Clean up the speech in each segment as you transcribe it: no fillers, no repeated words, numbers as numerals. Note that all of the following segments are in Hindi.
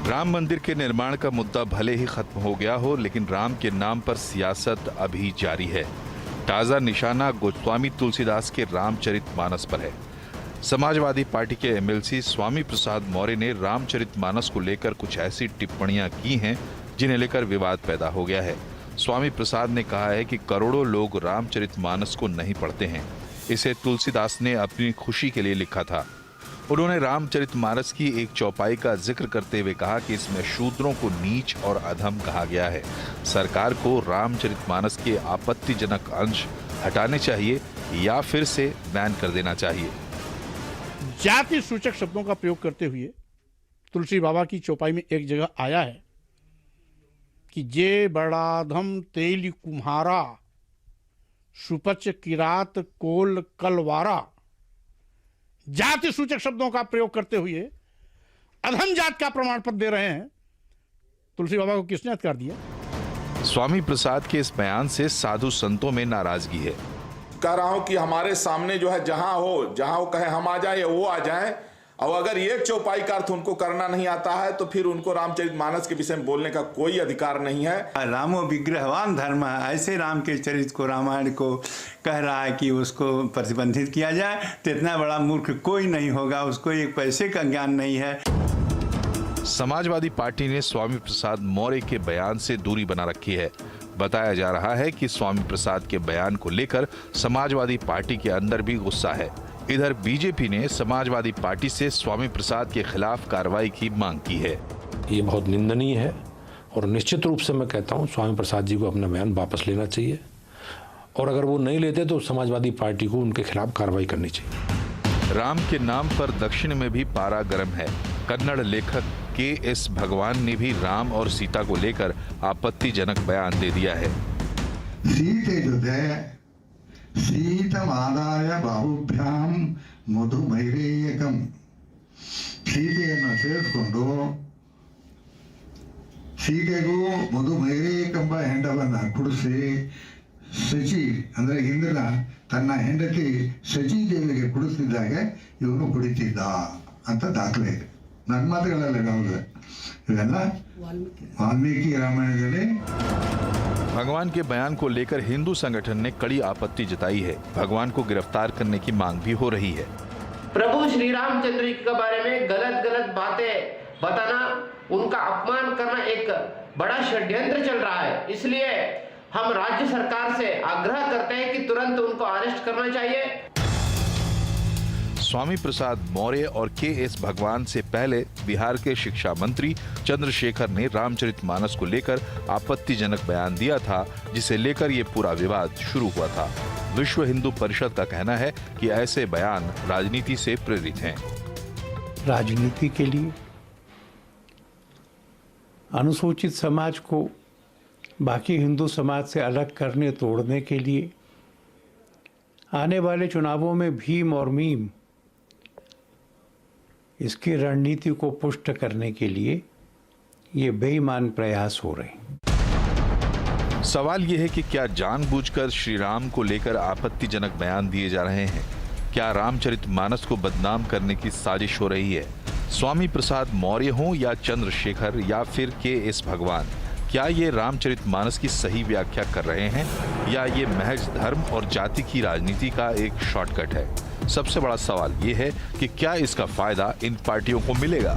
राम मंदिर के निर्माण का मुद्दा भले ही खत्म हो गया हो, लेकिन राम के नाम पर सियासत अभी जारी है। ताजा निशाना गोस्वामी तुलसीदास के रामचरितमानस पर है। समाजवादी पार्टी के एमएलसी स्वामी प्रसाद मौर्य ने रामचरितमानस को लेकर कुछ ऐसी टिप्पणियां की हैं जिन्हें लेकर विवाद पैदा हो गया है। स्वामी प्रसाद ने कहा है कि करोड़ों लोग रामचरितमानस को नहीं पढ़ते हैं। इसे तुलसीदास ने अपनी खुशी के लिए लिखा था। उन्होंने रामचरितमानस की एक चौपाई का जिक्र करते हुए कहा कि इसमें शूद्रों को नीच और अधम कहा गया है। सरकार को रामचरितमानस के आपत्तिजनक अंश हटाने चाहिए या फिर से बैन कर देना चाहिए। जाति सूचक शब्दों का प्रयोग करते हुए तुलसी बाबा की चौपाई में एक जगह आया है कि जे बड़ाधम तेल कुम्हारा सुपच किरात कोल कलवारा। जाति सूचक शब्दों का प्रयोग करते हुए अधम जात का प्रमाण पत्र दे रहे हैं। तुलसी बाबा को किसने अधिकार दिया? स्वामी प्रसाद के इस बयान से साधु संतों में नाराजगी है। कह रहा हूं कि हमारे सामने जो है जहां वो कहे हम आ जाए वो आ जाए, और अगर एक चौपाई का अर्थ उनको करना नहीं आता है तो फिर उनको रामचरितमानस के विषय में बोलने का कोई अधिकार नहीं है। रामो विग्रहवान धर्म है, ऐसे राम के चरित्र को रामायण को कह रहा है कि उसको प्रतिबंधित किया जाए तो इतना बड़ा मूर्ख कोई नहीं होगा, उसको एक पैसे का ज्ञान नहीं है। समाजवादी पार्टी ने स्वामी प्रसाद मौर्य के बयान से दूरी बना रखी है। बताया जा रहा है कि स्वामी प्रसाद के बयान को लेकर समाजवादी पार्टी के अंदर भी गुस्सा है। इधर बीजेपी ने समाजवादी पार्टी से स्वामी प्रसाद के खिलाफ कार्रवाई की मांग की है। ये बहुत निंदनीय है और निश्चित रूप से मैं कहता हूं स्वामी प्रसाद जी को अपना बयान वापस लेना चाहिए, और अगर वो नहीं लेते तो समाजवादी पार्टी को उनके खिलाफ कार्रवाई करनी चाहिए। राम के नाम पर दक्षिण में भी पारा गर्म है। कन्नड़ लेखक के.एस. भगवान ने भी राम और सीता को लेकर आपत्तिजनक बयान दे दिया है। सीतमादाय बाहुभ्याम मधुमैरेयकं सीತೆಯನ್ನು ಸೇರಿಸಿಕೊಂಡು ಸೀತೆಗೂ ಮಧುಮೈರೇಯಕಂಬ ಹೆಂಡವನ್ನ ಕುಡಿಸಿ ಶಚಿ ಅಂದ್ರೆ ಇಂದ್ರ ತನ್ನ ಹೆಂಡತಿ ಶಚಿ ದೇವಿಗೆ ಕುಡಿಸಿದಾಗ ಇವನು ಕುಡಿತಿದ್ದ ಅಂತ ದಾಖಲೆ ಇದೆ। ನನ್ನ ಮಾತುಗಳಲ್ಲ ಹೌದು, ಇವೆಲ್ಲ ವಾಲ್ಮೀಕಿ ರಾಮಾಯಣದಲ್ಲಿ। भगवान के बयान को लेकर हिंदू संगठन ने कड़ी आपत्ति जताई है। भगवान को गिरफ्तार करने की मांग भी हो रही है। प्रभु श्री रामचंद्र जी के बारे में गलत बातें बताना, उनका अपमान करना एक बड़ा षड्यंत्र चल रहा है। इसलिए हम राज्य सरकार से आग्रह करते हैं कि तुरंत उनको अरेस्ट करना चाहिए। स्वामी प्रसाद मौर्य और के.एस. भगवान से पहले बिहार के शिक्षा मंत्री चंद्रशेखर ने रामचरितमानस को लेकर आपत्तिजनक बयान दिया था, जिसे लेकर ये पूरा विवाद शुरू हुआ था। विश्व हिंदू परिषद का कहना है कि ऐसे बयान राजनीति से प्रेरित हैं। राजनीति के लिए अनुसूचित समाज को बाकी हिंदू समाज से अलग करने तोड़ने के लिए आने वाले चुनावों में भीम और मीम इसकी रणनीति को पुष्ट करने के लिए ये बेईमान प्रयास हो रहे हैं। सवाल यह है कि क्या जानबूझकर श्री राम को लेकर आपत्तिजनक बयान दिए जा रहे हैं? क्या रामचरितमानस को बदनाम करने की साजिश हो रही है? स्वामी प्रसाद मौर्य हों या चंद्रशेखर या फिर के.एस. भगवान, क्या ये रामचरितमानस की सही व्याख्या कर रहे हैं या ये महज धर्म और जाति की राजनीति का एक शॉर्टकट है? सबसे बड़ा सवाल ये है कि क्या इसका फायदा इन पार्टियों को मिलेगा?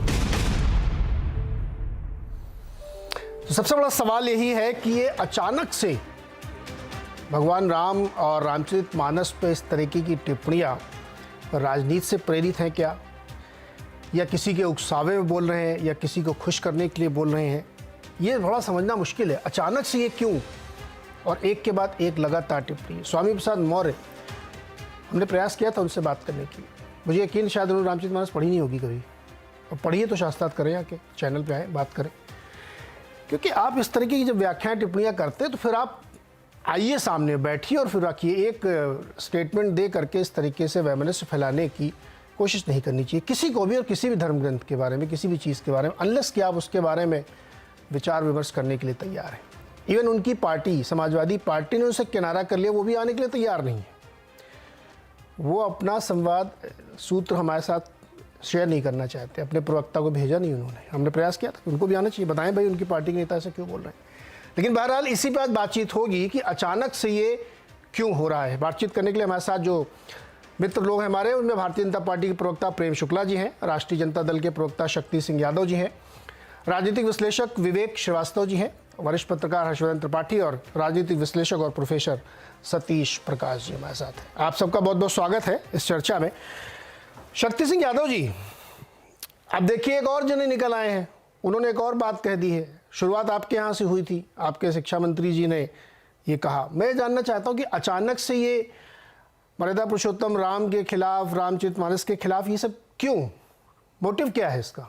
तो सबसे बड़ा सवाल यही है कि ये अचानक से भगवान राम और रामचरितमानस पे इस तरीके की टिप्पणियां राजनीति से प्रेरित हैं क्या, या किसी के उकसावे में बोल रहे हैं, या किसी को खुश करने के लिए बोल रहे हैं? ये बड़ा समझना मुश्किल है। अचानक से ये क्यों, और एक के बाद एक लगातार टिप्पणी। स्वामी प्रसाद मौर्य, हमने प्रयास किया था उनसे बात करने की। मुझे यकीन शायद उन्होंने रामचरितमानस पढ़ी नहीं होगी कभी, और पढ़िए तो शास्त्रार्थ करें, आके चैनल पे आए बात करें। क्योंकि आप इस तरीके की जब व्याख्याएं टिप्पणियां करते हैं तो फिर आप आइए सामने बैठिए और फिर रखिए। एक स्टेटमेंट दे करके इस तरीके से वैमनस्य फैलाने की कोशिश नहीं करनी चाहिए किसी को भी, और किसी भी धर्म ग्रंथ के बारे में, किसी भी चीज़ के बारे में, अनलेस कि आप उसके बारे में विचार विमर्श करने के लिए तैयार हैं। इवन उनकी पार्टी समाजवादी पार्टी ने उसे किनारा कर लिया, वो भी आने के लिए तैयार नहीं है। वो अपना संवाद सूत्र हमारे साथ शेयर नहीं करना चाहते, अपने प्रवक्ता को भेजा नहीं उन्होंने। हमने प्रयास किया था कि उनको भी आना चाहिए, बताएं भाई उनकी पार्टी के नेता ऐसा क्यों बोल रहे हैं। लेकिन बहरहाल इसी पर बातचीत होगी कि अचानक से ये क्यों हो रहा है। बातचीत करने के लिए हमारे साथ जो मित्र लोग हैं हमारे, उनमें भारतीय जनता पार्टी के प्रवक्ता प्रेम शुक्ला जी हैं, राष्ट्रीय जनता दल के प्रवक्ता शक्ति सिंह यादव जी हैं, राजनीतिक विश्लेषक विवेक श्रीवास्तव जी हैं, वरिष्ठ पत्रकार हर्षवर्धन त्रिपाठी और राजनीतिक विश्लेषक और प्रोफेसर सतीश प्रकाश जी हमारे साथ हैं। आप सबका बहुत बहुत स्वागत है इस चर्चा में। शक्ति सिंह यादव जी, अब देखिए एक और जने निकल आए हैं, उन्होंने एक और बात कह दी है। शुरुआत आपके यहाँ से हुई थी, आपके शिक्षा मंत्री जी ने ये कहा। मैं जानना चाहता हूँ कि अचानक से ये मर्यादा पुरुषोत्तम राम के खिलाफ, रामचरितमानस के खिलाफ, ये सब क्यों, मोटिव क्या है इसका?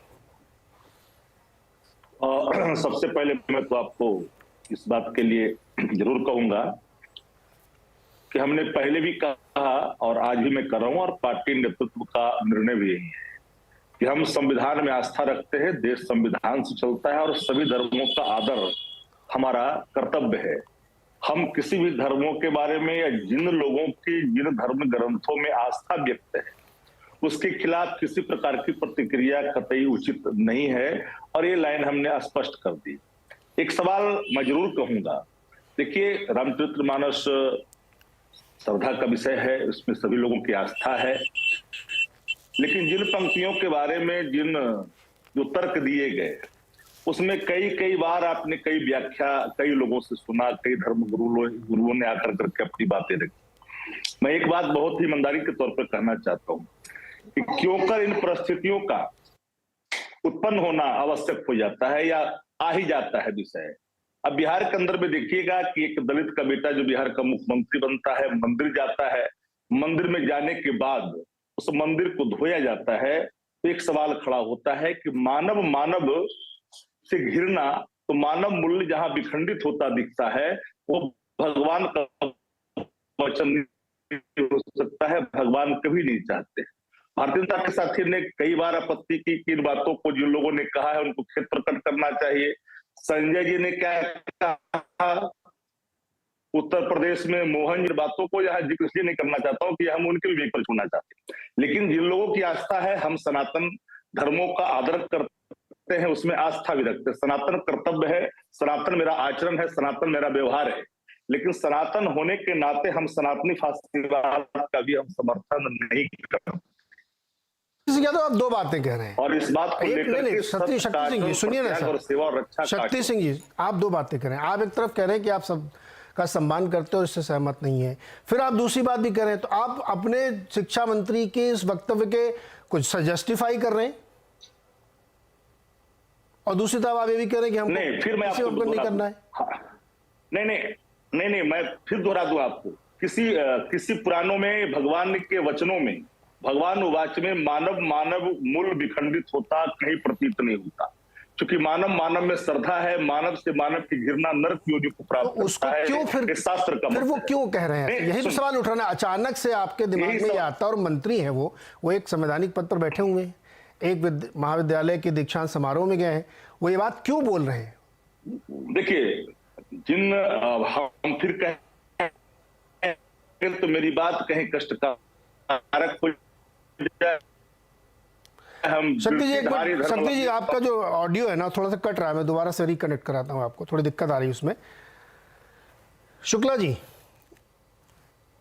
सबसे पहले मैं तो आपको इस बात के लिए जरूर कहूंगा कि हमने पहले भी कहा और आज भी मैं कर रहा हूं, और पार्टी नेतृत्व का निर्णय भी यही है कि हम संविधान में आस्था रखते हैं, देश संविधान से चलता है और सभी धर्मों का आदर हमारा कर्तव्य है। हम किसी भी धर्मों के बारे में या जिन लोगों की जिन धर्म ग्रंथों में आस्था व्यक्त है उसके खिलाफ किसी प्रकार की प्रतिक्रिया कतई उचित नहीं है, और ये लाइन हमने स्पष्ट कर दी। एक सवाल मैं जरूर कहूंगा, देखिए रामचरितमानस श्रद्धा का विषय है, इसमें सभी लोगों की आस्था है, लेकिन जिन पंक्तियों के बारे में जिन जो तर्क दिए गए उसमें कई बार आपने कई व्याख्या कई लोगों से सुना, कई धर्म गुरुओं ने आकर करके अपनी बातें रखी। मैं एक बात बहुत ही ईमानदारी के तौर पर कहना चाहता हूं कि क्योंकर इन परिस्थितियों का उत्पन्न होना आवश्यक हो जाता है या आ ही जाता है विषय। अब बिहार के अंदर में देखिएगा कि एक दलित का बेटा जो बिहार का मुख्यमंत्री बनता है, मंदिर जाता है, मंदिर में जाने के बाद उस मंदिर को धोया जाता है, तो एक सवाल खड़ा होता है कि मानव से घिरना, तो मानव मूल्य जहां विखंडित होता दिखता है वो भगवान का वचन नहीं हो सकता है, भगवान कभी नहीं चाहते। भारतीय जनता के साथी ने कई बार आपत्ति की कि इन बातों को जिन लोगों ने कहा है उनको खेत प्रकट करना चाहिए। संजय जी ने क्या कहा, उत्तर प्रदेश में मोहन जी बातों को यहाँ जिक्र इसलिए नहीं करना चाहता हूँ कि हम उनके विवेक पर छूना चाहते, लेकिन जिन लोगों की आस्था है, हम सनातन धर्मों का आदर करते हैं, उसमें आस्था भी रखते हैं। सनातन कर्तव्य है, सनातन मेरा आचरण है, सनातन मेरा व्यवहार है, लेकिन सनातन होने के नाते हम सनातनी फासीवाद का भी हम समर्थन नहीं करते। तो आप दो बातें कह रहे हैं और इस बात को लेकर शक्ति सिंह जी सुनिए ना सर, सेवा और रक्षा, शक्ति सिंह जी आप दो बातें कह रहे हैं। आप एक तरफ कह रहे हैं कि आप सब का सम्मान करते हो, इससे सहमत नहीं है, फिर आप दूसरी बात भी कह रहे हैं, तो आप अपने शिक्षा मंत्री के इस वक्तव्य के कुछ जस्टिफाई कर रहे हैं और दूसरी तरफ आप ये भी कह रहे हैं कि हम नहीं, फिर मैं आपको नहीं करना है। नहीं, मैं फिर दोहरा दूं आपको। किसी पुराणों में भगवान के वचनों में भगवान उवाच में मानव मूल विखंडित होता कहीं प्रतीत नहीं होता, क्योंकि मानव में श्रद्धा है, मानव से मानव की घृणा नरक योनि को प्राप्त तो उसको है, क्यों फिर शास्त्र का फिर वो क्यों कह रहे हैं? यही तो सवाल उठ रहा है, अचानक से आपके दिमाग में ये आता है। और मंत्री है वो एक संवैधानिक पद पर बैठे हुए हैं, एक महाविद्यालय के दीक्षांत समारोह में गए हैं, वो ये बात क्यों बोल रहे हैं? देखिए, जिन हम फिर कहें तो मेरी बात कहीं कष्टकारक हो जाए। शक्ति जी आपका जो ऑडियो है ना थोड़ा सा कट रहा है, मैं दोबारा से रिकनेक्ट कराता हूँ आपको, थोड़ी दिक्कत आ रही है उसमें। शुक्ला जी,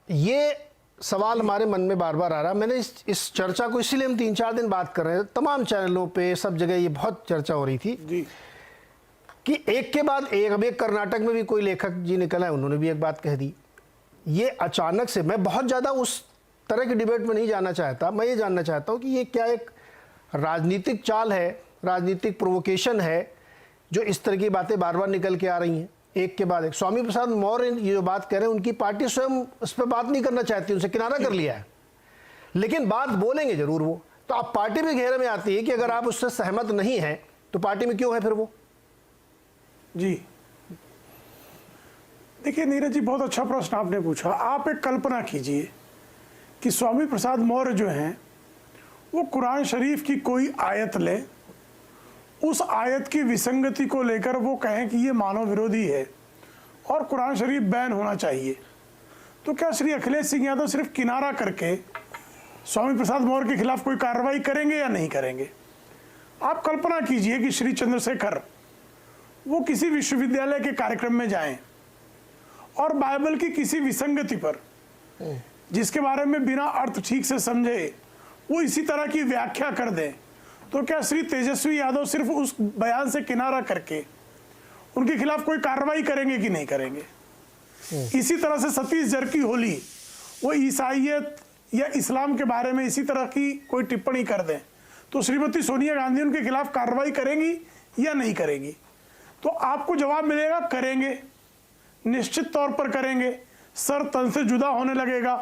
ये सवाल हमारे मन में बार बार आ रहा है। मैंने इस चर्चा को इसीलिए हम 3-4 दिन बात कर रहे हैं, तमाम चैनलों पे सब जगह ये बहुत चर्चा हो रही थी जी, कि एक के बाद एक। अब एक कर्नाटक में भी कोई लेखक जी निकला है, उन्होंने भी एक बात कह दी। ये अचानक से, मैं बहुत ज़्यादा उस तरह की डिबेट में नहीं जाना चाहता, मैं ये जानना चाहता हूँ कि ये क्या एक राजनीतिक चाल है, राजनीतिक प्रोवोकेशन है, जो इस तरह की बातें बार बार निकल के आ रही हैं एक के बाद एक। स्वामी प्रसाद मौर्य ये जो बात कह रहे हैं, उनकी पार्टी स्वयं उस पर बात नहीं करना चाहती, उनसे किनारा कर लिया है, लेकिन बात बोलेंगे जरूर वो। तो अब पार्टी भी घेरे में आती है कि अगर आप उससे सहमत नहीं हैं तो पार्टी में क्यों है फिर वो? जी देखिए नीरज जी, बहुत अच्छा प्रश्न आपने पूछा। आप एक कल्पना कीजिए कि स्वामी प्रसाद मौर्य जो हैं वो कुरान शरीफ की कोई आयत लें, उस आयत की विसंगति को लेकर वो कहें कि ये मानव विरोधी है और कुरान शरीफ बैन होना चाहिए, तो क्या श्री अखिलेश सिंह यादव सिर्फ किनारा करके स्वामी प्रसाद मौर्य के खिलाफ कोई कार्रवाई करेंगे या नहीं करेंगे। आप कल्पना कीजिए कि श्री चंद्रशेखर वो किसी विश्वविद्यालय के कार्यक्रम में जाएं और बाइबल की किसी विसंगति पर, जिसके बारे में बिना अर्थ ठीक से समझे वो इसी तरह की व्याख्या कर दें, तो क्या श्री तेजस्वी यादव सिर्फ उस बयान से किनारा करके उनके खिलाफ कोई कार्रवाई करेंगे कि नहीं करेंगे? इसी तरह से सतीश जरकीहोली वो ईसाइयत या इस्लाम के बारे में इसी तरह की कोई टिप्पणी कर दें, तो श्रीमती सोनिया गांधी उनके खिलाफ कार्रवाई करेंगी या नहीं करेंगी? तो आपको जवाब मिलेगा करेंगे, निश्चित तौर पर करेंगे। सर तन से जुदा होने लगेगा,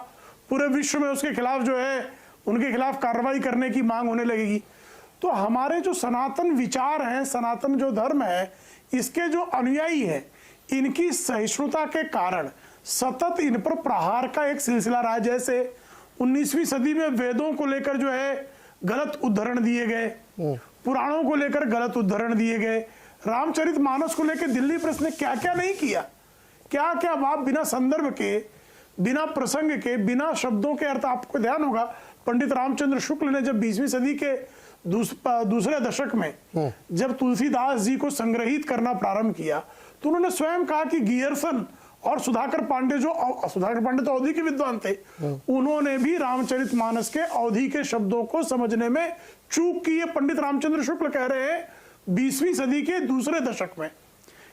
पूरे विश्व में उसके खिलाफ जो है उनके खिलाफ कार्रवाई करने की मांग होने लगेगी। तो हमारे जो सनातन विचार हैं, सनातन जो धर्म है, इसके जो अनुयायी हैं, इनकी सहिष्णुता के कारण सतत इन पर प्रहार का एक सिलसिला रहा है। जैसे 19वीं सदी में वेदों को लेकर जो है गलत उद्धरण दिए गए, पुराणों को लेकर गलत उद्धरण दिए गए, रामचरितमानस को लेकर दिल्ली प्रेस ने क्या क्या नहीं किया, क्या क्या बात बिना संदर्भ के, बिना प्रसंग के, बिना शब्दों के अर्थ। आपको ध्यान होगा पंडित रामचंद्र शुक्ल ने जब 20वीं सदी के दूसरे दशक में जब तुलसीदास जी को संग्रहित करना प्रारंभ किया, तो उन्होंने स्वयं कहा कि गियर्सन और सुधाकर पांडे तो अवधी के विद्वान थे, उन्होंने भी रामचरितमानस के अवधी के शब्दों को समझने में चूक की। पंडित रामचंद्र शुक्ल कह रहे हैं 20वीं सदी के दूसरे दशक में,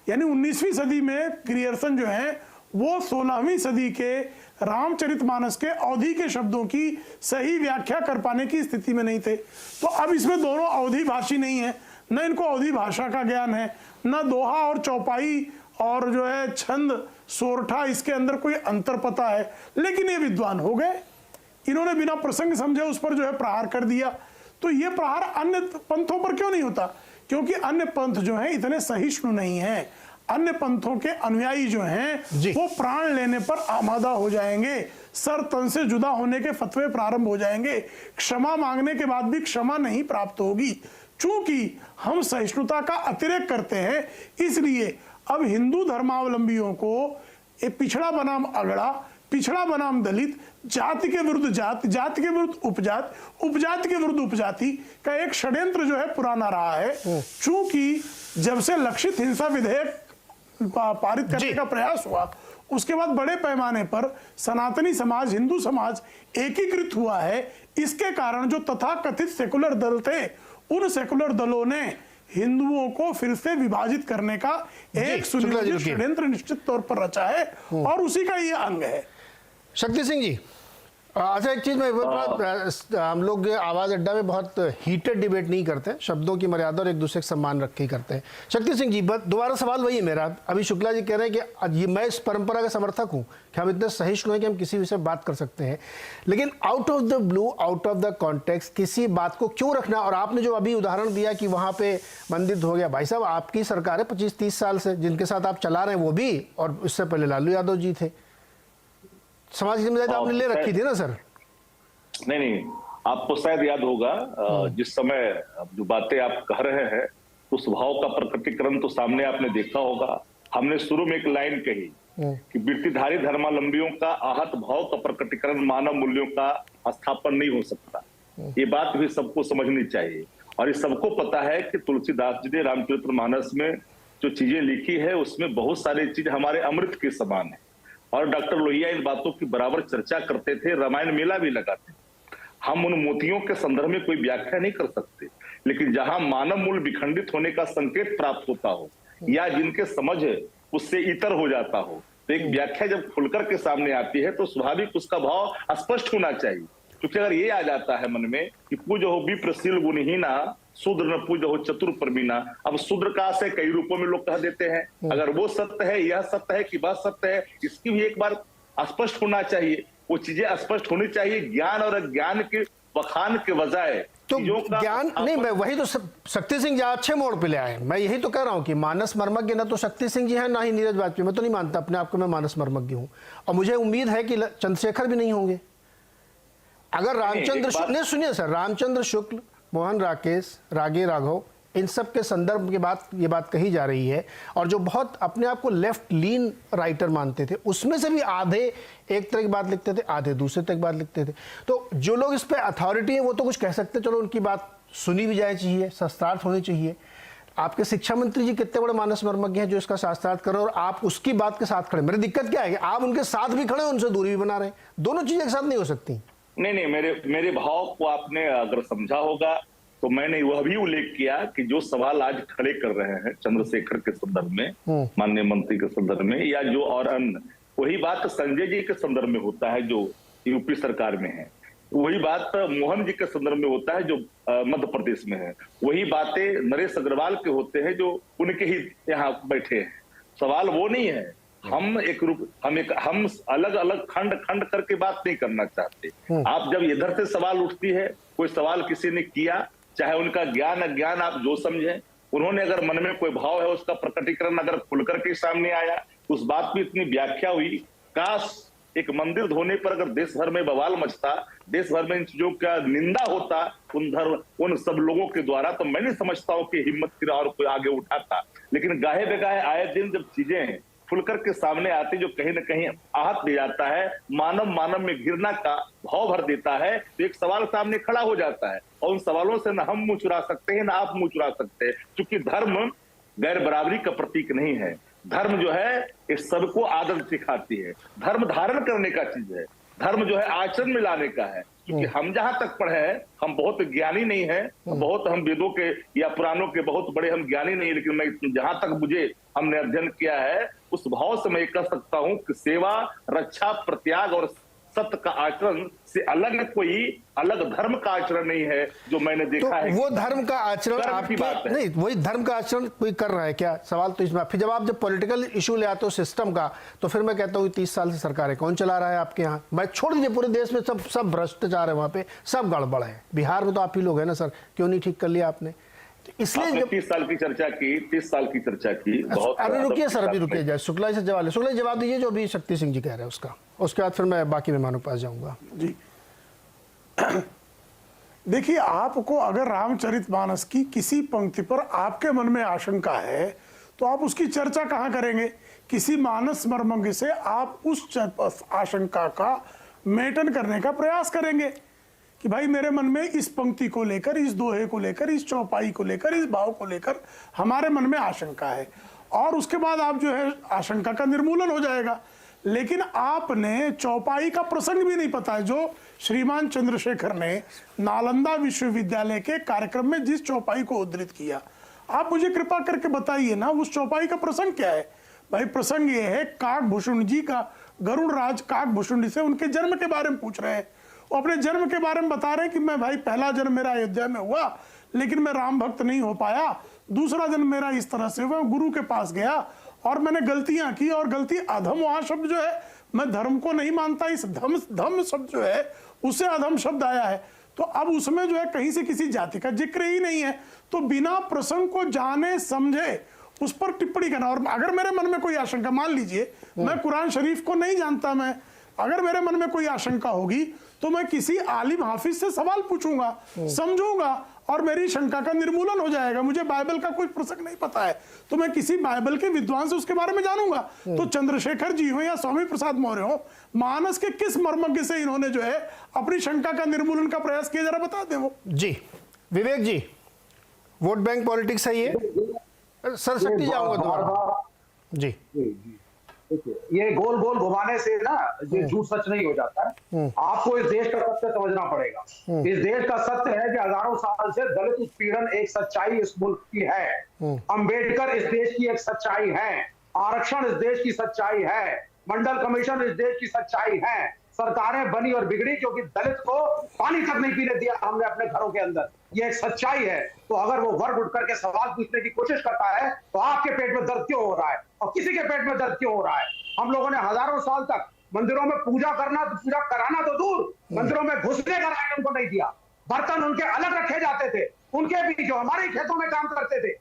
यानी 19वीं सदी में ग्रियर्सन जो है वो 16वीं सदी के रामचरितमानस के अवधी के शब्दों की सही व्याख्या कर पाने की स्थिति में नहीं थे। तो अब इसमें दोनों अवधी भाषी नहीं है, न इनको अवधी भाषा का ज्ञान है, न दोहा और चौपाई और जो है छंद सोरठा, इसके अंदर कोई अंतर पता है। लेकिन ये विद्वान हो गए, इन्होंने बिना प्रसंग समझे उस पर जो है प्रहार कर दिया। तो ये प्रहार अन्य पंथों पर क्यों नहीं होता? क्योंकि अन्य पंथ जो है इतने सहिष्णु नहीं है। अन्य पंथों के अनुयायी जो हैं वो प्राण लेने पर आमादा हो जाएंगे, सर तन से जुदा होने के फतवे प्रारंभ हो जाएंगे, क्षमा मांगने के बाद भी क्षमा नहीं प्राप्त होगी। चूंकि हम सहिष्णुता का अतिरेक करते हैं, इसलिए अब हिंदू धर्मावलंबियों को एक पिछड़ा बनाम अगड़ा, पिछड़ा बनाम दलित, जाति के विरुद्ध जाति, जाति के विरुद्ध उपजाति, उपजाति के विरुद्ध उपजाति का एक षड्यंत्र जो है पुराना रहा है। चूंकि जब से लक्षित हिंसा विधेयक पारित करने का प्रयास हुआ, उसके बाद बड़े पैमाने पर सनातनी समाज, हिंदू समाज एकीकृत हुआ है। इसके कारण जो तथाकथित सेकुलर दल थे, उन सेकुलर दलों ने हिंदुओं को फिर से विभाजित करने का एक सुनियोजित षड्यंत्र निश्चित तौर पर रचा है और उसी का ये अंग है। शक्ति सिंह जी, अच्छा एक चीज में हम लोग आवाज अड्डा में बहुत हीटेड डिबेट नहीं करते, शब्दों की मर्यादा और एक दूसरे का सम्मान रख के ही करते हैं। शक्ति सिंह जी, दोबारा सवाल वही है मेरा। अभी शुक्ला जी कह रहे हैं कि ये मैं इस परंपरा का समर्थक हूं कि हम इतने सहिष्णु हैं कि हम किसी विषय बात कर सकते हैं, लेकिन out of the blue, out of the context किसी बात को क्यों रखना? और आपने जो अभी उदाहरण दिया कि वहां पे मंदिर हो गया, भाई साहब आपकी सरकार है 25-30 साल से, जिनके साथ आप चला रहे हैं वो भी, और इससे पहले लालू यादव जी थे, समाज की जिम्मेदारी आपने ले रखी थी ना सर? नहीं, आपको शायद याद होगा जिस समय जो बातें आप कह रहे हैं उस भाव का प्रकटीकरण तो सामने आपने देखा होगा। हमने शुरू में एक लाइन कही कि वृत्तिधारी धर्मावलंबियों का आहत भाव का प्रकटीकरण मानव मूल्यों का स्थापन नहीं हो सकता। ये बात भी सबको समझनी चाहिए और ये सबको पता है कि तुलसीदास जी ने रामचरितमानस में जो चीजें लिखी है उसमें बहुत सारी चीज हमारे अमृत के समान है और डॉक्टर लोहिया इन बातों की बराबर चर्चा करते थे, रामायण मेला भी लगाते। हम उन मोतियों के संदर्भ में कोई व्याख्या नहीं कर सकते, लेकिन जहां मानव मूल विखंडित होने का संकेत प्राप्त होता हो या जिनके समझ उससे इतर हो जाता हो, तो एक व्याख्या जब खुलकर के सामने आती है तो स्वाभाविक उसका भाव स्पष्ट होना चाहिए। क्योंकि अगर ये आ जाता है मन में कि पूज हो विप्रशील गुणहीना, शूद्र न पूज हो चतुर परमीना, अब शूद्र का आशय कई रूपों में लोग कह देते हैं। अगर वो सत्य है, यह सत्य है कि वह सत्य है, इसकी भी एक बार स्पष्ट होना चाहिए। वो चीजें स्पष्ट होनी चाहिए। ज्ञान और अज्ञान के बखान के बजाय तो ज्ञान नहीं, मैं वही तो शक्ति सिंह जी अच्छे मोड़ पे ले आए। मैं यही तो कह रहा हूं कि मानस मर्मज्ञ ना तो शक्ति सिंह जी हैं ना ही नीरज वाजपेयी। मैं तो नहीं मानता अपने आप को मैं मानस मर्मज्ञ हूं और मुझे उम्मीद है कि चंद्रशेखर भी नहीं होंगे। अगर रामचंद्र शुक्ल, सुनिए सर, रामचंद्र शुक्ल, मोहन राकेश, रागे राघव, इन सब के संदर्भ के बाद ये बात कही जा रही है, और जो बहुत अपने आप को लेफ्ट लीन राइटर मानते थे उसमें से भी आधे एक तरह की बात लिखते थे, आधे दूसरे तरह की बात लिखते थे। तो जो लोग इस पे अथॉरिटी है वो तो कुछ कह सकते, चलो उनकी बात सुनी भी जाए चाहिए, शास्त्रार्थ होनी चाहिए। आपके शिक्षा मंत्री जी कितने बड़े मानस मर्मज्ञ हैं जो इसका शास्त्रार्थ कर रहे हैं, और आप उसकी बात के साथ खड़े। मेरी दिक्कत क्या है कि आप उनके साथ भी खड़े, उनसे दूरी भी बना रहे हैं। दोनों चीजें एक साथ नहीं हो सकती। नहीं, मेरे भाव को आपने अगर समझा होगा तो मैंने वह भी उल्लेख किया कि जो सवाल आज खड़े कर रहे हैं चंद्रशेखर के संदर्भ में, माननीय मंत्री के संदर्भ में, या जो और अन्य, वही बात संजय जी के संदर्भ में होता है जो यूपी सरकार में है, वही बात मोहन जी के संदर्भ में होता है जो मध्य प्रदेश में है, वही बातें नरेश अग्रवाल के होते हैं जो उनके ही यहाँ बैठे हैं। सवाल वो नहीं है। हम अलग अलग खंड करके बात नहीं करना चाहते। आप जब इधर से सवाल उठती है, कोई सवाल किसी ने किया, चाहे उनका ज्ञान अज्ञान आप जो समझें, उन्होंने अगर मन में कोई भाव है उसका प्रकटीकरण अगर खुलकर के सामने आया, उस बात की इतनी व्याख्या हुई। काश एक मंदिर धोने पर अगर देश भर में बवाल मचता, देश भर में इन चीजों का निंदा होता उन सब लोगों के द्वारा, तो मैं नहीं समझता हूं कि हिम्मत फिर और कोई आगे उठाता। लेकिन गाहे बेगाहे आए दिन जब चीजें खुलकर के सामने आती, जो कहीं ना कहीं आहत दे जाता है, मानव में घृणा का भाव भर देता है, तो एक सवाल सामने खड़ा हो जाता है। और उन सवालों से ना हम मुंह चुरा सकते हैं ना आप मुंह चुरा सकते हैं, क्योंकि धर्म गैर बराबरी का प्रतीक नहीं है। धर्म जो है इस सबको आदत सिखाती है। धर्म धारण करने का चीज है, धर्म जो है आचरण में लाने का है। क्योंकि हम जहां तक पढ़े हैं, हम बहुत ज्ञानी नहीं है, बहुत हम वेदों के या पुराणों के बहुत बड़े हम ज्ञानी नहीं, लेकिन मैं जहां तक हमने अध्ययन किया है, उस भाव से मैं कह सकता हूं कि सेवा, रक्षा, प्रत्याग और सत्य का आचरण से अलग कोई अलग धर्म का आचरण नहीं है जो मैंने देखा तो है। वो धर्म का आचरण आपकी बात है। नहीं, वही धर्म का आचरण कोई कर रहा है क्या? सवाल तो इसमें फिर जब आप पॉलिटिकल इशू ले आते हो सिस्टम का, तो फिर मैं कहता हूँ 30 साल से सरकार है, कौन चला रहा है आपके यहाँ? मैं छोड़ दीजिए, पूरे देश में सब भ्रष्टाचार है, वहाँ पे सब गड़बड़ है। बिहार में तो आप ही लोग हैं ना सर, क्यों नहीं ठीक कर लिया आपने? इसलिए जब 30 साल की चर्चा की बहुत। अभी रुकिए सर, अभी रुकिए जाए, शुक्ला जी से जवाब दीजिए जो अभी शक्ति सिंह जी कह रहे हैं उसका, उसके बाद फिर मैं बाकी मेहमानों के पास जाऊंगा। जी देखिए, आपको अगर रामचरितमानस की किसी पंक्ति पर आपके मन में आशंका है तो आप उसकी चर्चा कहां करेंगे? किसी मानस मर्मज्ञ से आप उस आशंका का मेटन करने का प्रयास करेंगे कि भाई मेरे मन में इस पंक्ति को लेकर, इस दोहे को लेकर, इस चौपाई को लेकर, इस भाव को लेकर हमारे मन में आशंका है, और उसके बाद आप जो है आशंका का निर्मूलन हो जाएगा। लेकिन आपने चौपाई का प्रसंग भी नहीं पता है, जो श्रीमान चंद्रशेखर ने नालंदा विश्वविद्यालय के कार्यक्रम में जिस चौपाई को उद्धृत किया, आप मुझे कृपा करके बताइए ना उस चौपाई का प्रसंग क्या है? भाई प्रसंग ये है, काकभूषण जी का, गरुड़ राज काकभूषण जी से उनके जन्म के बारे में पूछ रहे हैं। वो अपने जन्म के बारे में बता रहे हैं कि मैं भाई पहला जन्म मेरा अयोध्या में हुआ, लेकिन मैं राम भक्त नहीं हो पाया। दूसरा जन्म मेरा इस तरह से हुआ, गुरु के पास गया और मैंने गलतियां की, और गलती अधम वहां शब्द जो है, मैं धर्म को नहीं मानता, इस धम शब्द जो है उससे अधम शब्द आया है। तो अब उसमें जो है कहीं से किसी जाति का जिक्र ही नहीं है। तो बिना प्रसंग को जाने समझे उस पर टिप्पणी करना, और अगर मेरे मन में कोई आशंका, मान लीजिए मैं कुरान शरीफ को नहीं जानता, मैं अगर मेरे मन में कोई आशंका होगी तो मैं किसी आलिम हाफिज से सवाल पूछूंगा, समझूंगा, और मेरी शंका का निर्मूलन हो जाएगा। मुझे बाइबल का कोई प्रसंग नहीं पता है तो मैं किसी बाइबल के विद्वान से उसके बारे में जानूंगा। तो चंद्रशेखर जी हो या स्वामी प्रसाद मौर्य हो, मानस के किस मर्मज्ञ से इन्होंने जो है अपनी शंका का निर्मूलन का प्रयास किया, जरा बता दें वो। जी विवेक जी, वोट बैंक पॉलिटिक्स है ये सर? शक्ति जाऊंगा दोबारा जी। ये गोल गोल घुमाने से ना ये झूठ सच नहीं हो जाता है। आपको इस देश का सत्य समझना पड़ेगा। इस देश का सत्य है कि हजारों साल से दलित उत्पीड़न एक सच्चाई इस मुल्क की है। अंबेडकर इस देश की एक सच्चाई है, आरक्षण इस देश की सच्चाई है, मंडल कमीशन इस देश की सच्चाई है। सरकारें बनी और बिगड़ी क्योंकि दलित को पानी तक नहीं पीने दिया हमने अपने घरों के अंदर, ये एक सच्चाई है। तो अगर वो वर्ग उठ करके सवाल पूछने की कोशिश करता है तो आपके पेट में दर्द क्यों हो रहा है और किसी के पेट में दर्द क्यों हो रहा है? हम लोगों ने हजारों साल तक मंदिरों में पूजा कराना तो दूर, मंदिरों में घुसने का राइट उनको नहीं दिया। बर्तन उनके अलग रखे जाते थे, उनके भी जो हमारे खेतों में काम करते थे,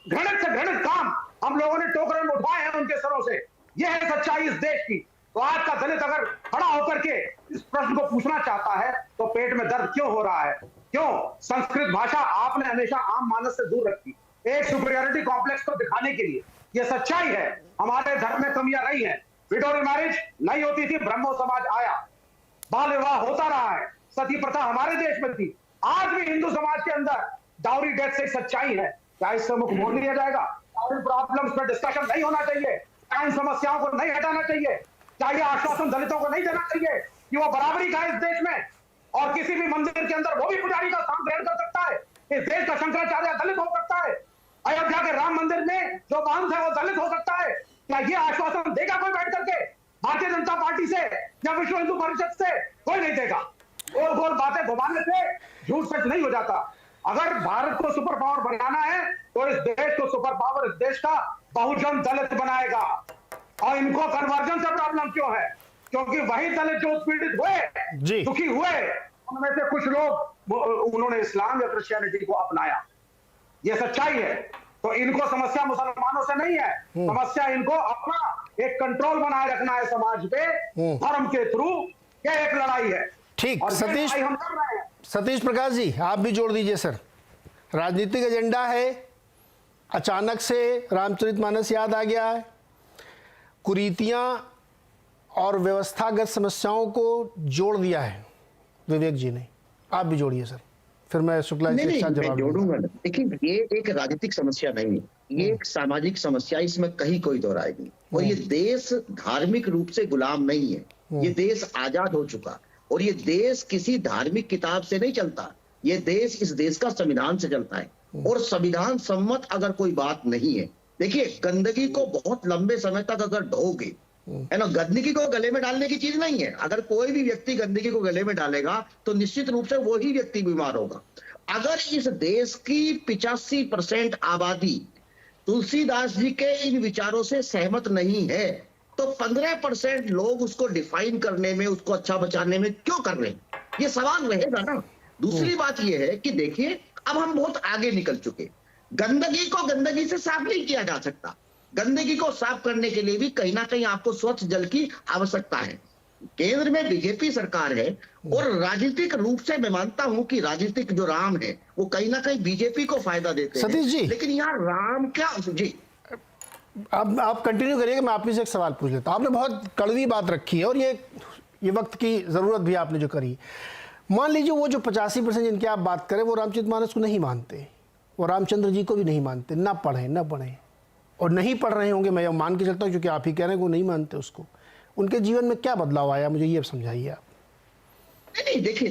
घृणित से घृणित काम हम लोगों ने टोकरे में उठाए हैं उनके सरों से। यह है सच्चाई इस देश की। तो आज का दलित अगर खड़ा होकर के इस प्रश्न को पूछना चाहता है तो पेट में दर्द क्यों हो रहा है? क्यों? संस्कृत भाषा आपने हमेशा आम मानस से दूर रखी, एक सुपीरियरिटी कॉम्प्लेक्स को दिखाने के लिए। यह सच्चाई है, हमारे धर्म में कमियां नहीं है। विडो मैरिज नहीं होती थी, ब्रह्मो समाज आया, बाल विवाह होता रहा है, सती प्रथा हमारे देश में थी। आज भी हिंदू समाज के अंदर डाउरी डेथ से सच्चाई है। क्या इससे मुख मोड़ लिया जाएगा? डाउरी प्रॉब्लम्स पर डिस्कशन नहीं होना चाहिए, इन समस्याओं को नहीं हटाना चाहिए, चाहिए आश्वासन दलितों को नहीं देना चाहिए कि वो बराबरी का इस देश में, और किसी भी मंदिर के अंदर वो भी पुजारी का स्थान ग्रहण कर सकता है। इस देश का शंकराचार्य दलित हो सकता है, अयोध्या के राम मंदिर में जो महंत है वो दलित हो सकता है। क्या ये आश्वासन देगा कोई बैठ करके? भारतीय जनता पार्टी से या विश्व हिंदू परिषद से कोई नहीं देगा। गोल गोल बातें घुमाने से झूठ सच नहीं हो जाता। अगर भारत को सुपर पावर बनाना है तो इस देश को सुपर पावर, इस देश का बहुजन दलित बनाएगा। और इनको कन्वर्जन से प्रॉब्लम क्यों है? क्योंकि वही दलित जो उत्पीड़ित हुए, दुखी हुए, उनमें से कुछ लोग उन्होंने इस्लाम या क्रिश्चियनिटी को अपनाया। ये सच्चाई है। तो इनको समस्या मुसलमानों से नहीं है, समस्या इनको अपना एक कंट्रोल बनाए रखना है समाज पे धर्म के थ्रू। ये एक लड़ाई है। ठीक, सतीश प्रकाश जी आप भी जोड़ दीजिए सर। राजनीतिक एजेंडा है, अचानक से रामचरितमानस याद आ गया है, कुरीतियां और व्यवस्थागत समस्याओं को जोड़ दिया है विवेक जी ने। आप भी जोड़िए सर, फिर मैं शुक्ला जी के साथ जवाब जोड़ूंगा। देखिए, ये एक राजनीतिक समस्या नहीं है, ये एक सामाजिक समस्या, इसमें कहीं कोई दो राय नहीं। और ये देश धार्मिक रूप से गुलाम नहीं है, ये देश आजाद हो चुका, और ये देश किसी धार्मिक किताब से नहीं चलता, ये देश इस देश का संविधान से चलता है। और संविधान सम्मत अगर कोई बात नहीं है, देखिए गंदगी को बहुत लंबे समय तक अगर ढोगे, है ना, गंदगी को गले में डालने की चीज नहीं है। अगर कोई भी व्यक्ति गंदगी को गले में डालेगा तो निश्चित रूप से वही व्यक्ति बीमार होगा। अगर इस देश की 85% आबादी तुलसीदास जी के इन विचारों से सहमत नहीं है, तो 15% लोग उसको डिफाइन करने में, उसको अच्छा बचाने में क्यों कर रहे हैं? ये सवाल रहेगा ना। दूसरी बात ये है कि देखिए, अब हम बहुत आगे निकल चुके। गंदगी को गंदगी से साफ नहीं किया जा सकता। गंदगी को साफ करने के लिए भी कहीं ना कहीं आपको स्वच्छ जल की आवश्यकता है। केंद्र में बीजेपी सरकार है, और राजनीतिक रूप से मैं मानता हूं कि राजनीतिक जो राम है वो कहीं ना कहीं बीजेपी को फायदा देते हैं। सतीश जी, लेकिन यहाँ राम क्या जी, अब आप कंटिन्यू करिएगा, मैं आप ही से एक सवाल पूछ लेता हूं। आपने बहुत कड़वी बात रखी है, और ये वक्त की जरूरत भी आपने जो करी। मान लीजिए वो जो 85% जिनकी आप बात करें वो रामचरितमानस को नहीं मानते, वो रामचंद्र जी को भी नहीं मानते, ना पढ़े और नहीं पढ़ रहे होंगे, मैं मान के चलता हूँ, क्योंकि आप ही कह रहे हैं वो नहीं मानते उसको। उनके जीवन में क्या बदलाव आया, मुझे ये समझाइए आप। नहीं, देखिए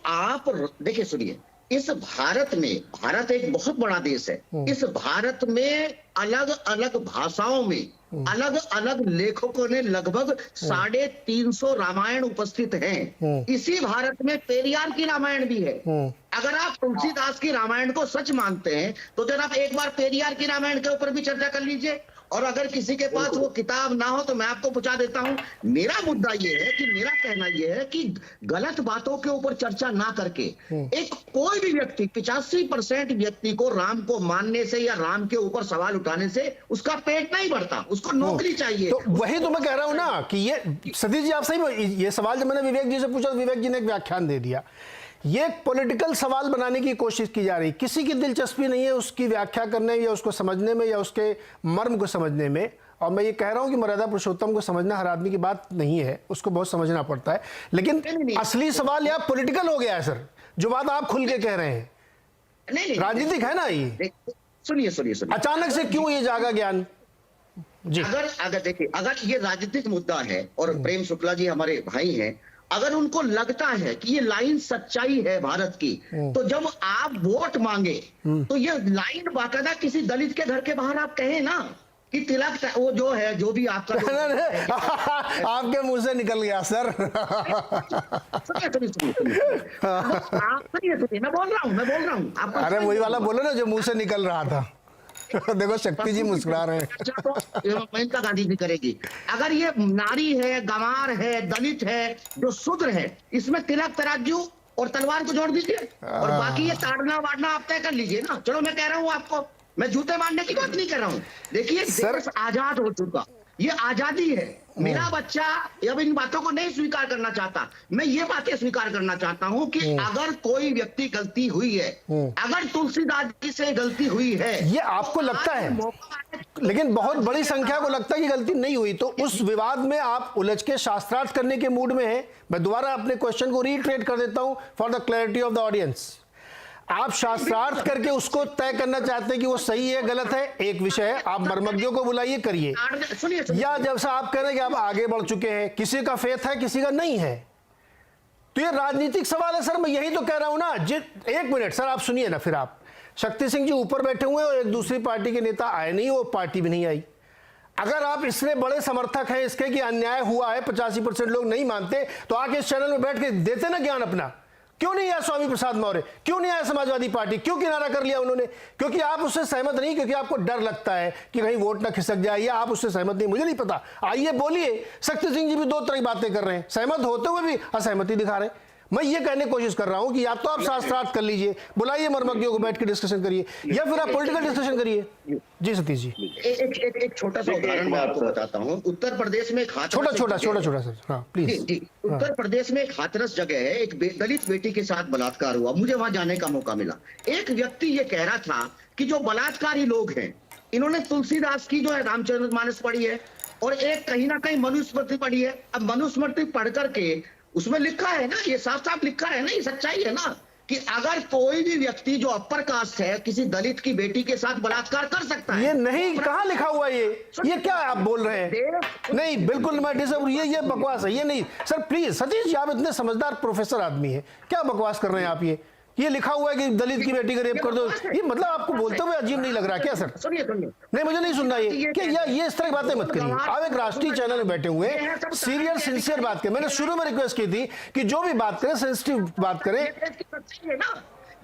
आप देखिए, सुनिए, इस भारत में, भारत एक बहुत बड़ा देश है, इस भारत में अलग अलग भाषाओं में अलग अलग लेखकों ने लगभग 350 रामायण उपस्थित हैं। इसी भारत में पेरियार की रामायण भी है। अगर आप तुलसीदास की रामायण को सच मानते हैं तो जनाब एक बार पेरियार की रामायण के ऊपर भी चर्चा कर लीजिए। और अगर किसी के पास वो किताब ना हो तो मैं आपको पूछा देता हूं। मेरा मुद्दा ये है कि, मेरा कहना ये है कि गलत बातों के ऊपर चर्चा ना करके एक कोई भी व्यक्ति, 85% व्यक्ति को राम को मानने से या राम के ऊपर सवाल उठाने से उसका पेट नहीं भरता, उसको नौकरी चाहिए। तो वही तो मैं कह रहा हूं ना कि ये सतीश जी आप सही, ये सवाल जब मैंने विवेक जी से पूछा तो विवेक जी ने एक व्याख्यान दे दिया। ये पॉलिटिकल सवाल बनाने की कोशिश की जा रही, किसी की दिलचस्पी नहीं है उसकी व्याख्या करने या उसको समझने में या उसके मर्म को समझने में। और मैं ये कह रहा हूं कि मर्यादा पुरुषोत्तम को समझना हर आदमी की बात नहीं है, उसको बहुत समझना पड़ता है। लेकिन असली सवाल यह पॉलिटिकल हो गया है सर, जो बात आप खुल के कह रहे हैं। नहीं, राजनीतिक है ना ये। सुनिए, अचानक से क्यों ये जागा ज्ञान जी? अगर देखिए, अगर ये राजनीतिक मुद्दा है और प्रेम शुक्ला जी हमारे भाई हैं, अगर उनको लगता है कि ये लाइन सच्चाई है भारत की, तो जब आप वोट मांगे तो ये लाइन बाकायदा किसी दलित के घर के बाहर आप कहें ना कि तिलक वो जो है, जो भी आपका आपके मुंह से निकल गया सर। सुनिए, मैं बोल रहा हूँ। अरे वही वाला बोलो ना जो मुंह से निकल रहा था। देखो शक्ति जी मुस्कुरा रहे हैं। मेनका गांधी भी करेगी। अगर ये नारी है, गंवार है, दलित है, जो शूद्र है, इसमें तिलक तराजू और तलवार को जोड़ दीजिए, और बाकी ये ताड़ना वाड़ना आप तय कर लीजिए ना। चलो, मैं कह रहा हूँ आपको, मैं जूते मारने की बात नहीं कर रहा हूँ। देखिए, देश आजाद हो चुका, ये आजादी है। मेरा बच्चा अब इन बातों को नहीं स्वीकार करना चाहता, मैं ये बातें स्वीकार करना चाहता हूं कि अगर कोई व्यक्ति गलती हुई है, अगर तुलसीदास जी से गलती हुई है, ये आपको लगता है, लेकिन बहुत बड़ी संख्या को लगता है कि गलती नहीं हुई, तो उस विवाद में आप उलझ के शास्त्रार्थ करने के मूड में हैं। मैं दोबारा अपने क्वेश्चन को रीट्रेट कर देता हूं for the clarity of the audience. आप शास्त्रार्थ करके उसको तय करना चाहते हैं कि वो सही है गलत है, एक विषय है, आप मर्मज्ञों को बुलाइए करिए, या जैसा आप कह रहे हैं कि आप आगे बढ़ चुके हैं, किसी का फेथ है किसी का नहीं है, तो ये राजनीतिक सवाल है सर। मैं यही तो कह रहा हूं ना। एक मिनट सर, आप सुनिए ना। फिर आप शक्ति सिंह जी ऊपर बैठे हुए हैं और एक दूसरी पार्टी के नेता आए नहीं, वो पार्टी भी नहीं आई। अगर आप इसमें बड़े समर्थक हैं इसके कि अन्याय हुआ है, 85% लोग नहीं मानते, तो आके इस चैनल में बैठ के देते ना ज्ञान अपना। क्यों नहीं आया स्वामी प्रसाद मौर्य, क्यों नहीं आया समाजवादी पार्टी, क्यों किनारा कर लिया उन्होंने? क्योंकि आप उससे सहमत नहीं, क्योंकि आपको डर लगता है कि कहीं वोट ना खिसक जाए, या आप उससे सहमत नहीं, मुझे नहीं पता। आइए बोलिए। शक्ति सिंह जी भी दो तरह की बातें कर रहे हैं, सहमत होते हुए भी असहमति दिखा रहे हैं। मैं ये कहने की कोशिश कर रहा हूं कि या तो आप शास्त्रार्थ कर लीजिए, बुलाइए मर्मज्ञों को, बैठ के डिस्कशन करिए, या फिर आप पॉलिटिकल डिस्कशन करिए। जी सतीश जी, एक छोटा सा उदाहरण मैं आपको बताता हूं। उत्तर प्रदेश में एक छोटा सर, हाँ प्लीज। जी, उत्तर प्रदेश में एक हाथरस जगह है, एक दलित बेटी के साथ बलात्कार हुआ, मुझे वहां जाने का मौका मिला। एक व्यक्ति ये कह रहा था कि जो बलात्कारी लोग हैं, इन्होंने तुलसीदास की जो है रामचरितमानस पढ़ी है, और एक कहीं ना कहीं मनुस्मृति पढ़ी है। अब मनुस्मृति पढ़ करके उसमें लिखा है ना, ये साफ साफ लिखा है ना, ये सच्चाई है ना, कि अगर कोई भी व्यक्ति जो अपर कास्ट है किसी दलित की बेटी के साथ बलात्कार कर सकता है। ये नहीं, कहाँ लिखा हुआ ये क्या आप बोल रहे हैं? नहीं, बिल्कुल मैं डिसएग्री, ये बकवास है, ये नहीं सर। प्लीज सतीश जी, आप इतने समझदार प्रोफेसर आदमी हैं, क्या बकवास कर रहे हैं आप? ये लिखा हुआ है कि दलित की बेटी का रेप कर दो, ये मतलब आपको बोलते हुए अजीब नहीं लग रहा क्या सर? नहीं, मुझे नहीं सुनना ये क्या, ये इस तरह की बातें मत करिए। आप एक राष्ट्रीय चैनल में बैठे हुए, सीरियस सिंसियर बात करें। मैंने शुरू में रिक्वेस्ट की थी कि जो भी बात करें सेंसिटिव बात करें।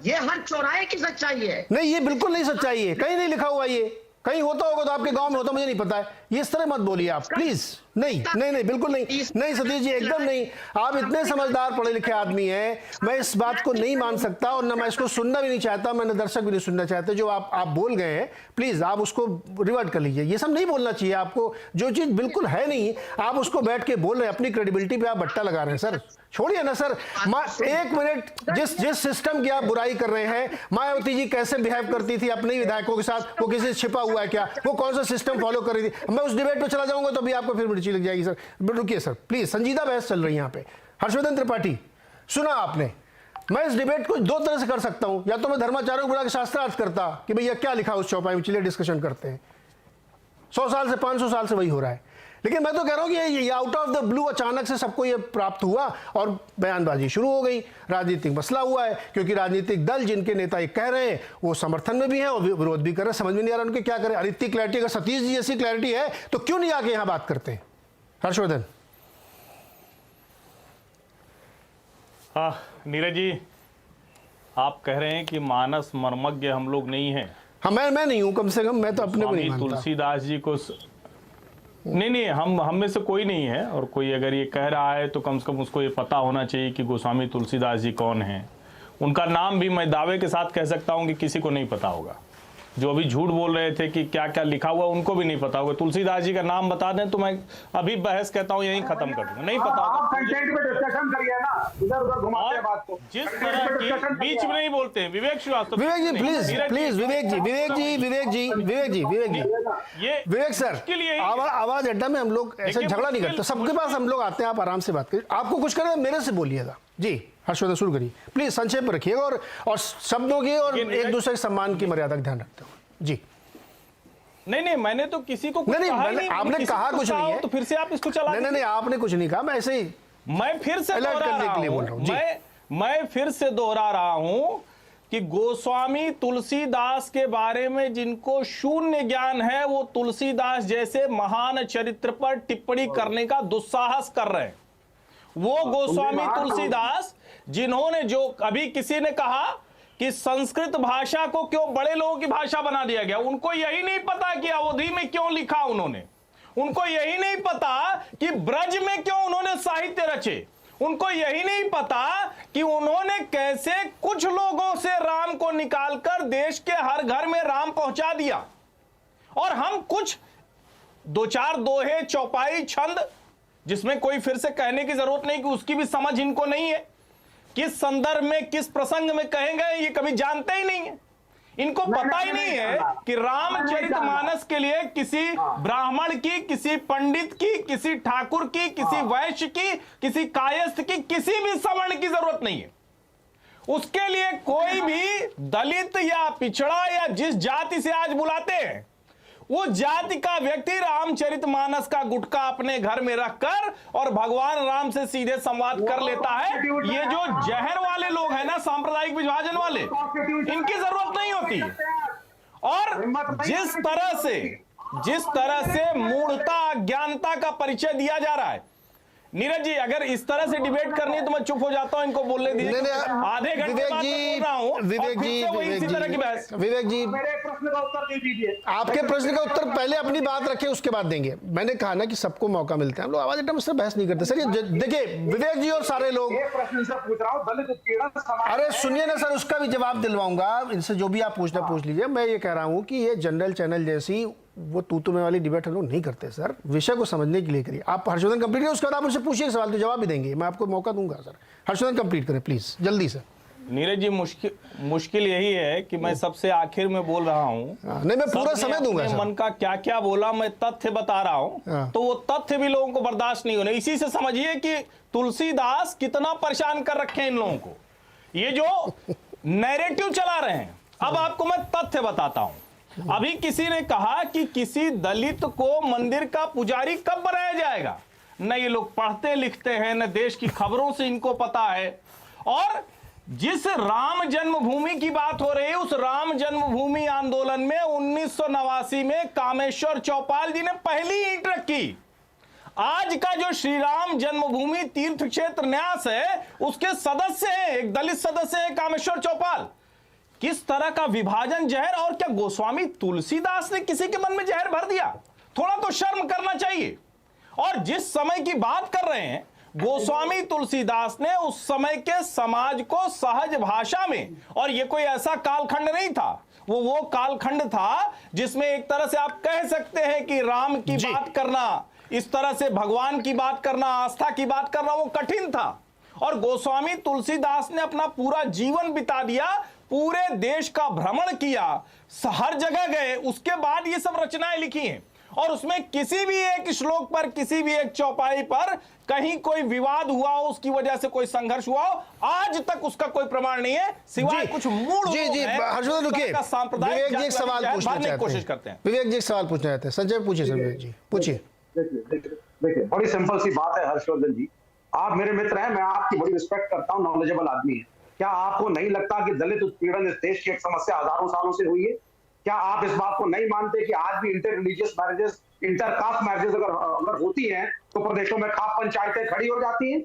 ये हर चौराहे की सच्चाई है। नहीं, ये बिल्कुल नहीं सच्चाई है, कहीं नहीं लिखा हुआ, ये कहीं होता होगा तो आपके गांव में होता, मुझे नहीं पता है। ये इस तरह मत बोलिए आप प्लीज। नहीं, बिल्कुल नहीं सतीश जी, एकदम नहीं। आप इतने समझदार पढ़े लिखे आदमी हैं, मैं इस बात को नहीं मान सकता, और ना मैं इसको सुनना भी नहीं चाहता, मैंने दर्शक भी नहीं सुनना चाहते। जो आप बोल गए हैं, प्लीज आप उसको रिवर्ट कर लीजिए। ये सब नहीं बोलना चाहिए आपको, जो चीज बिल्कुल है नहीं आप उसको बैठ के बोल रहे हैं, अपनी क्रेडिबिलिटी पे आप बट्टा लगा रहे हैं सर। छोड़िए ना सर, एक मिनट, जिस सिस्टम की आप बुराई कर रहे हैं, मायावती जी कैसे बिहेव करती थी अपने विधायकों के साथ, वो किसी से छिपा हुआ है क्या? वो कौन सा सिस्टम फॉलो कर रही थी? मैं उस डिबेट पे चला जाऊंगा तो भी आपको फिर मिर्ची लग जाएगी सर। रुकिए सर प्लीज, संजीदा बहस चल रही है यहाँ पे। हर्षवर्धन त्रिपाठी, सुना आपने, मैं इस डिबेट को दो तरह से कर सकता हूं, या तो मैं धर्माचार्यों को बुला के शास्त्रार्थ करता कि भैया क्या लिखा उस चौपाई में, चलिए डिस्कशन करते हैं। 100 साल से 500 साल से वही हो रहा है। लेकिन मैं तो कह रहा हूं कि ये आउट ऑफ द ब्लू अचानक से सबको ये प्राप्त हुआ और बयानबाजी शुरू हो गई, राजनीतिक मसला हुआ है, क्योंकि राजनीतिक दल जिनके नेता ये कह रहे हैं वो समर्थन में भी हैं और विरोध भी कर रहे हैं। समझ में नहीं आ रहा उनके क्या करें। और इतनी क्लैरिटी, अगर सतीश जी जैसी क्लैरिटी है तो क्यों नहीं आके यहां बात करते हैं? हर्षवर्धन। हाँ नीरज जी, आप कह रहे हैं कि मानस मर्मज्ञ हम लोग नहीं हैं। हाँ, मैं नहीं हूं, कम से कम मैं तो अपने को नहीं मानता। तुलसीदास जी को नहीं, हम में से कोई नहीं है, और कोई अगर ये कह रहा है तो कम से कम उसको ये पता होना चाहिए कि गोस्वामी तुलसीदास जी कौन हैं। उनका नाम भी मैं दावे के साथ कह सकता हूं कि किसी को नहीं पता होगा। जो अभी झूठ बोल रहे थे कि क्या क्या लिखा हुआ, उनको भी नहीं पता होगा। तुलसीदास जी का नाम बता दें तो मैं अभी बहस कहता हूं यहीं खत्म कर दूंगा, नहीं पता होगा। जिस तरह की बीच में नहीं बोलते हैं विवेक श्रीवास्तव। विवेक जी प्लीज, विवेक सर, आवाज अड्डा में हम लोग ऐसे झगड़ा नहीं करते, सबके पास हम लोग आते हैं, आप आराम से बात करिए। आपको कुछ करना मेरे से बोलिएगा। जी हर्षवर्धन शुरू करिए प्लीज, संक्षेप में रखिएगा और शब्दों की और एक दूसरे के सम्मान की मर्यादा का ध्यान रखते हो। जी नहीं, मैंने तो किसी को नहीं, आपने कहा कुछ नहीं है तो फिर से आप इसको चला। नहीं, आपने कुछ नहीं कहा, मैं ऐसे ही मैं फिर से दोहरा रहा हूं कि गोस्वामी तुलसीदास के बारे में जिनको शून्य ज्ञान है वो तुलसीदास जैसे महान चरित्र पर टिप्पणी करने का दुस्साहस कर रहे हैं। वो गोस्वामी तुलसीदास जिन्होंने, जो अभी किसी ने कहा कि संस्कृत भाषा को क्यों बड़े लोगों की भाषा बना दिया गया, उनको यही नहीं पता कि अवधि में क्यों लिखा उन्होंने, उनको यही नहीं पता कि ब्रज में क्यों उन्होंने साहित्य रचे, उनको यही नहीं पता कि उन्होंने कैसे कुछ लोगों से राम को निकालकर देश के हर घर में राम पहुंचा दिया। और हम कुछ दो चार दोहे चौपाई छंद, जिसमें कोई फिर से कहने की जरूरत नहीं कि उसकी भी समझ इनको नहीं है, किस संदर्भ में किस प्रसंग में कहेंगे ये कभी जानते ही नहीं है। इनको पता ही नहीं है कि रामचरितमानस के लिए किसी ब्राह्मण की, किसी पंडित की, किसी ठाकुर की, किसी वैश्य की, किसी कायस्थ की, किसी भी सवर्ण की जरूरत नहीं है। उसके लिए कोई भी दलित या पिछड़ा या जिस जाति से आज बुलाते हैं वो जाति का व्यक्ति रामचरितमानस का गुटका अपने घर में रखकर और भगवान राम से सीधे संवाद कर लेता है। ये जो जहर वाले लोग हैं ना, सांप्रदायिक विभाजन वाले, इनकी जरूरत नहीं होती है। और जिस तरह से मूढ़ता, अज्ञानता का परिचय दिया जा रहा है, नीरज जी अगर इस तरह से डिबेट करनी है तो मैं चुप हो जाता हूं, इनको बोलने दीजिए। आधे घंटे बाद बोल रहा हूं, विवेक जी मेरे प्रश्न का उत्तर दे दीजिए। आपके प्रश्न का उत्तर पहले अपनी बात रखें, उसके बाद देंगे। मैंने कहा ना कि सबको मौका मिलता है, हम लोग आवाज एकदम से बहस नहीं करते। सर ये देखिए विवेक जी और सारे लोग, प्रश्न से पूछ रहा हूं, दलित उत्पीड़न, अरे सुनिए ना सर, उसका भी जवाब दिलवाऊंगा। इनसे जो भी आप पूछना पूछ लीजिए। मैं ये कह रहा हूं कि ये जनरल चैनल जैसी वो तू में वाली डिबेट हम लोग नहीं करते सर, विषय को समझने के लिए करिए। आप हर्षवर्धन कंप्लीट करें, उसके बाद आप मुझसे पूछिए सवाल, तो जवाब भी देंगे, मैं आपको मौका दूंगा सर। हर्षवर्धन कंप्लीट करें प्लीज, जल्दी से। नीरज जी मुश्किल यही है कि मैं सबसे आखिर में बोल रहा हूँ, नहीं मैं पूरा समय दूंगा सर। मन का क्या क्या बोला, मैं तथ्य बता रहा हूँ, तो वो तथ्य भी लोगों को बर्दाश्त नहीं होने। इसी से समझिए कि तुलसीदास कितना परेशान कर रखे हैं इन लोगों को, ये जो नैरेटिव चला रहे हैं। अब आपको मैं तथ्य बताता हूं। अभी किसी ने कहा कि किसी दलित को मंदिर का पुजारी कब बनाया जाएगा। न ये लोग पढ़ते लिखते हैं, न देश की खबरों से इनको पता है। और जिस राम जन्मभूमि की बात हो रही है, उस राम जन्मभूमि आंदोलन में 1989 में कामेश्वर चौपाल जी ने पहली ईंट रखी। आज का जो श्री राम जन्मभूमि तीर्थ क्षेत्र न्यास है, उसके सदस्य हैं, एक दलित सदस्य है कामेश्वर चौपाल। किस तरह का विभाजन जहर! और क्या गोस्वामी तुलसीदास ने किसी के मन में जहर भर दिया? थोड़ा तो शर्म करना चाहिए। और जिस समय की बात कर रहे हैं, गोस्वामी तुलसीदास ने उस समय के समाज को सहज भाषा में, और ये कोई ऐसा कालखंड नहीं था, वो कालखंड था जिसमें एक तरह से आप कह सकते हैं कि राम की बात करना, इस तरह से भगवान की बात करना, आस्था की बात करना वो कठिन था। और गोस्वामी तुलसीदास ने अपना पूरा जीवन बिता दिया, पूरे देश का भ्रमण किया, हर जगह गए, उसके बाद ये सब रचनाएं लिखी हैं। और उसमें किसी भी एक श्लोक पर, किसी भी एक चौपाई पर कहीं कोई विवाद हुआ हो, उसकी वजह से कोई संघर्ष हुआ हो, आज तक उसका कोई प्रमाण नहीं है, सिवाय कुछ मूड हर्षवर्धन रुकिए, विवेक जी एक सवाल पूछना चाहते हैं, कोशिश करते हैं। विवेक जी एक सवाल पूछना चाहते हैं। संजय पूछिए, विवेक जी पूछिए। देखिए बड़ी सिंपल सी बात है हर्षवर्धन जी, आप मेरे मित्र हैं, मैं आपकी बड़ी रिस्पेक्ट करता हूं, नॉलेजेबल आदमी है। क्या आपको नहीं लगता कि दलित उत्पीड़न इस देश की एक समस्या हजारों सालों से हुई है? क्या आप इस बात को नहीं मानते कि आज भी inter religious marriages, intercaste marriages अगर होती हैं तो प्रदेशों में खाप पंचायतें खड़ी हो जाती हैं?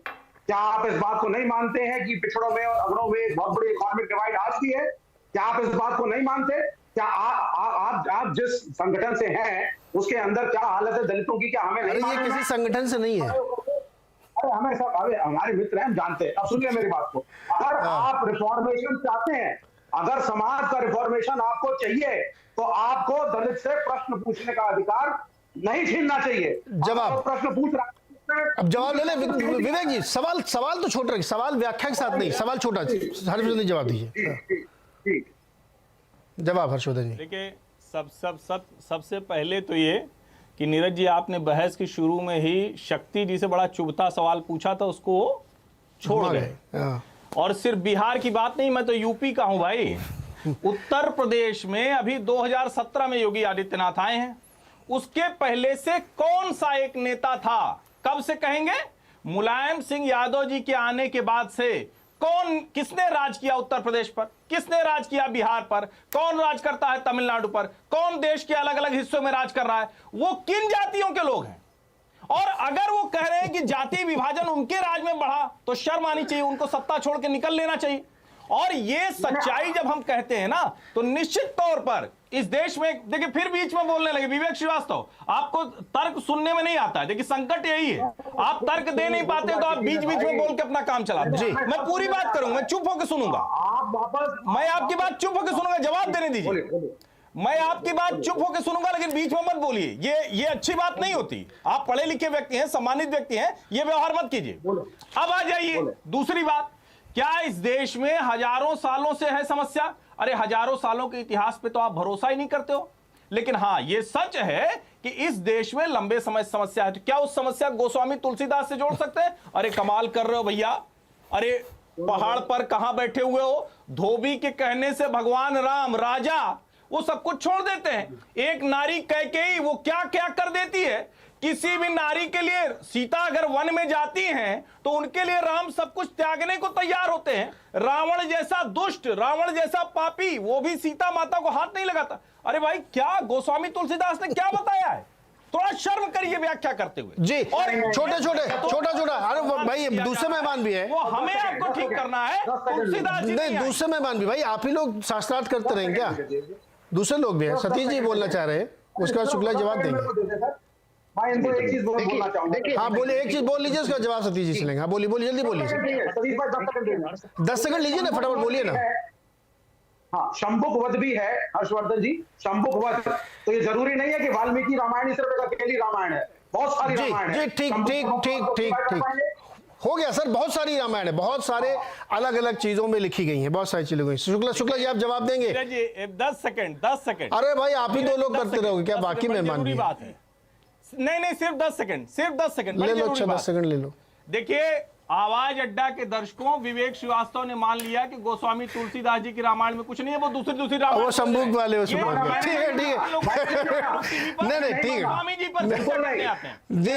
क्या आप इस बात को नहीं मानते हैं कि पिछड़ों में और अगड़ों में एक बहुत बड़ी इकोनॉमिक डिवाइड आज भी है? क्या आप इस बात को नहीं मानते? क्या आप जिस संगठन से हैं उसके अंदर क्या हालत है दलितों की? क्या हमें नहीं? ये किसी संगठन से नहीं है, अरे हमें सब, अरे हमारे मित्र हैं, हम जानते हैं। अब सुनिए मेरी बात को, अगर आप रिफॉर्मेशन चाहते हैं, अगर समाज का रिफॉर्मेशन आपको चाहिए, तो आपको दलित से प्रश्न पूछने का अधिकार नहीं छीनना चाहिए। जवाब प्रश्न पूछ रहा, अब जवाब ले ले विवेक जी। सवाल तो छोटा रखिए, सवाल व्याख्या के साथ नहीं, सवाल छोटा। हर्षवर्धन जी जवाब दीजिए। जवाब हर्षवर्धन जी। देखिए सबसे पहले तो ये कि नीरज जी आपने बहस की शुरू में ही शक्ति जी से बड़ा चुभता सवाल पूछा था, उसको छोड़ गए। और सिर्फ बिहार की बात नहीं, मैं तो यूपी का हूं भाई। उत्तर प्रदेश में अभी 2017 में योगी आदित्यनाथ आए हैं, उसके पहले से कौन सा एक नेता था? कब से कहेंगे? मुलायम सिंह यादव जी के आने के बाद से किसने राज किया उत्तर प्रदेश पर? किसने राज किया बिहार पर? कौन राज करता है तमिलनाडु पर? कौन देश के अलग अलग हिस्सों में राज कर रहा है? वो किन जातियों के लोग हैं? और अगर वो कह रहे हैं कि जाति विभाजन उनके राज में बढ़ा, तो शर्म आनी चाहिए, उनको सत्ता छोड़ के निकल लेना चाहिए। और ये सच्चाई जब हम कहते हैं ना, तो निश्चित तौर पर इस देश में, देखिए फिर बीच में बोलने लगे विवेक श्रीवास्तव, आपको तर्क सुनने में नहीं आता है। देखिए संकट यही है, आप तर्क दे नहीं पाते तो आप बीच बीच में बोल के अपना काम चलाते हैं। मैं पूरी बात करूंगा, मैं चुप होकर सुनूंगा, मैं आपकी बात चुप होकर सुनूंगा, जवाब देने दीजिए। मैं आपकी बात चुप होकर सुनूंगा, लेकिन बीच में मत बोलिए। ये अच्छी बात नहीं होती। आप पढ़े लिखे व्यक्ति हैं, सम्मानित व्यक्ति हैं, ये व्यवहार मत कीजिए। अब आ जाइए दूसरी बात, क्या इस देश में हजारों सालों से है समस्या? अरे हजारों सालों के इतिहास पे तो आप भरोसा ही नहीं करते हो। लेकिन हाँ, ये सच है कि इस देश में लंबे समय से समस्या है। तो क्या उस समस्या गोस्वामी तुलसीदास से जोड़ सकते हैं? अरे कमाल कर रहे हो भैया। अरे पहाड़ पर कहां बैठे हुए हो? धोबी के कहने से भगवान राम राजा वो सब कुछ छोड़ देते हैं। एक नारी कैकेयी वो क्या क्या कर देती है। किसी भी नारी के लिए, सीता अगर वन में जाती हैं तो उनके लिए राम सब कुछ त्यागने को तैयार होते हैं। रावण जैसा दुष्ट, रावण जैसा पापी, वो भी सीता माता को हाथ नहीं लगाता। अरे भाई, क्या गोस्वामी तुलसीदास ने क्या बताया है? थोड़ा शर्म करिए व्याख्या करते हुए जी। और छोटा अरे भाई दूसरे मेहमान भी है, वो हमें आपको ठीक करना है। तुलसीदास जी नहीं, दूसरे मेहमान भी भाई, आप ही लोग शास्त्रार्थ करते रहेंगे क्या? दूसरे लोग भी हैं। सतीश जी बोलना चाह रहे हैं, उसका शुक्ला जवाब देंगे। मैं इनको एक चीज बोलना चाहूंगा। हाँ बोलिए, एक चीज बोल लीजिए, उसका जवाब सतीश जी से लेंगे। हाँ बोलिए, जल्दी बोलिए। 10 सेकंड लीजिए ना, फटाफट बोलिए ना। हाँ, शंभुक वध भी है हर्षवर्धन जी, शंभुक वध। तो ये जरूरी नहीं है कि वाल्मीकि रामायण सिर्फ एक अकेली रामायण है, बहुत सारी रामायण है। ठीक हो गया सर, बहुत सारी रामायण है, बहुत सारे अलग अलग चीजों में लिखी गई हैं, बहुत सारी चीजें गई। शुक्ला जी आप जवाब देंगे? 10 सेकंड। अरे भाई आप ही 2 लोग करते रहोगे क्या? बाकी मेहमान भी बात है। नहीं, सिर्फ 10 सेकंड ले लो। 10 सेकंड ले लो। देखिए, आवाज अड्डा के दर्शकों, विवेक श्रीवास्तव ने मान लिया कि गोस्वामी तुलसीदास जी की रामायण में कुछ नहीं है, वो दूसरी रामायण, वो शंभुक वाले हो। ठीक है नहीं, ठीक है स्वामी जी पर जी,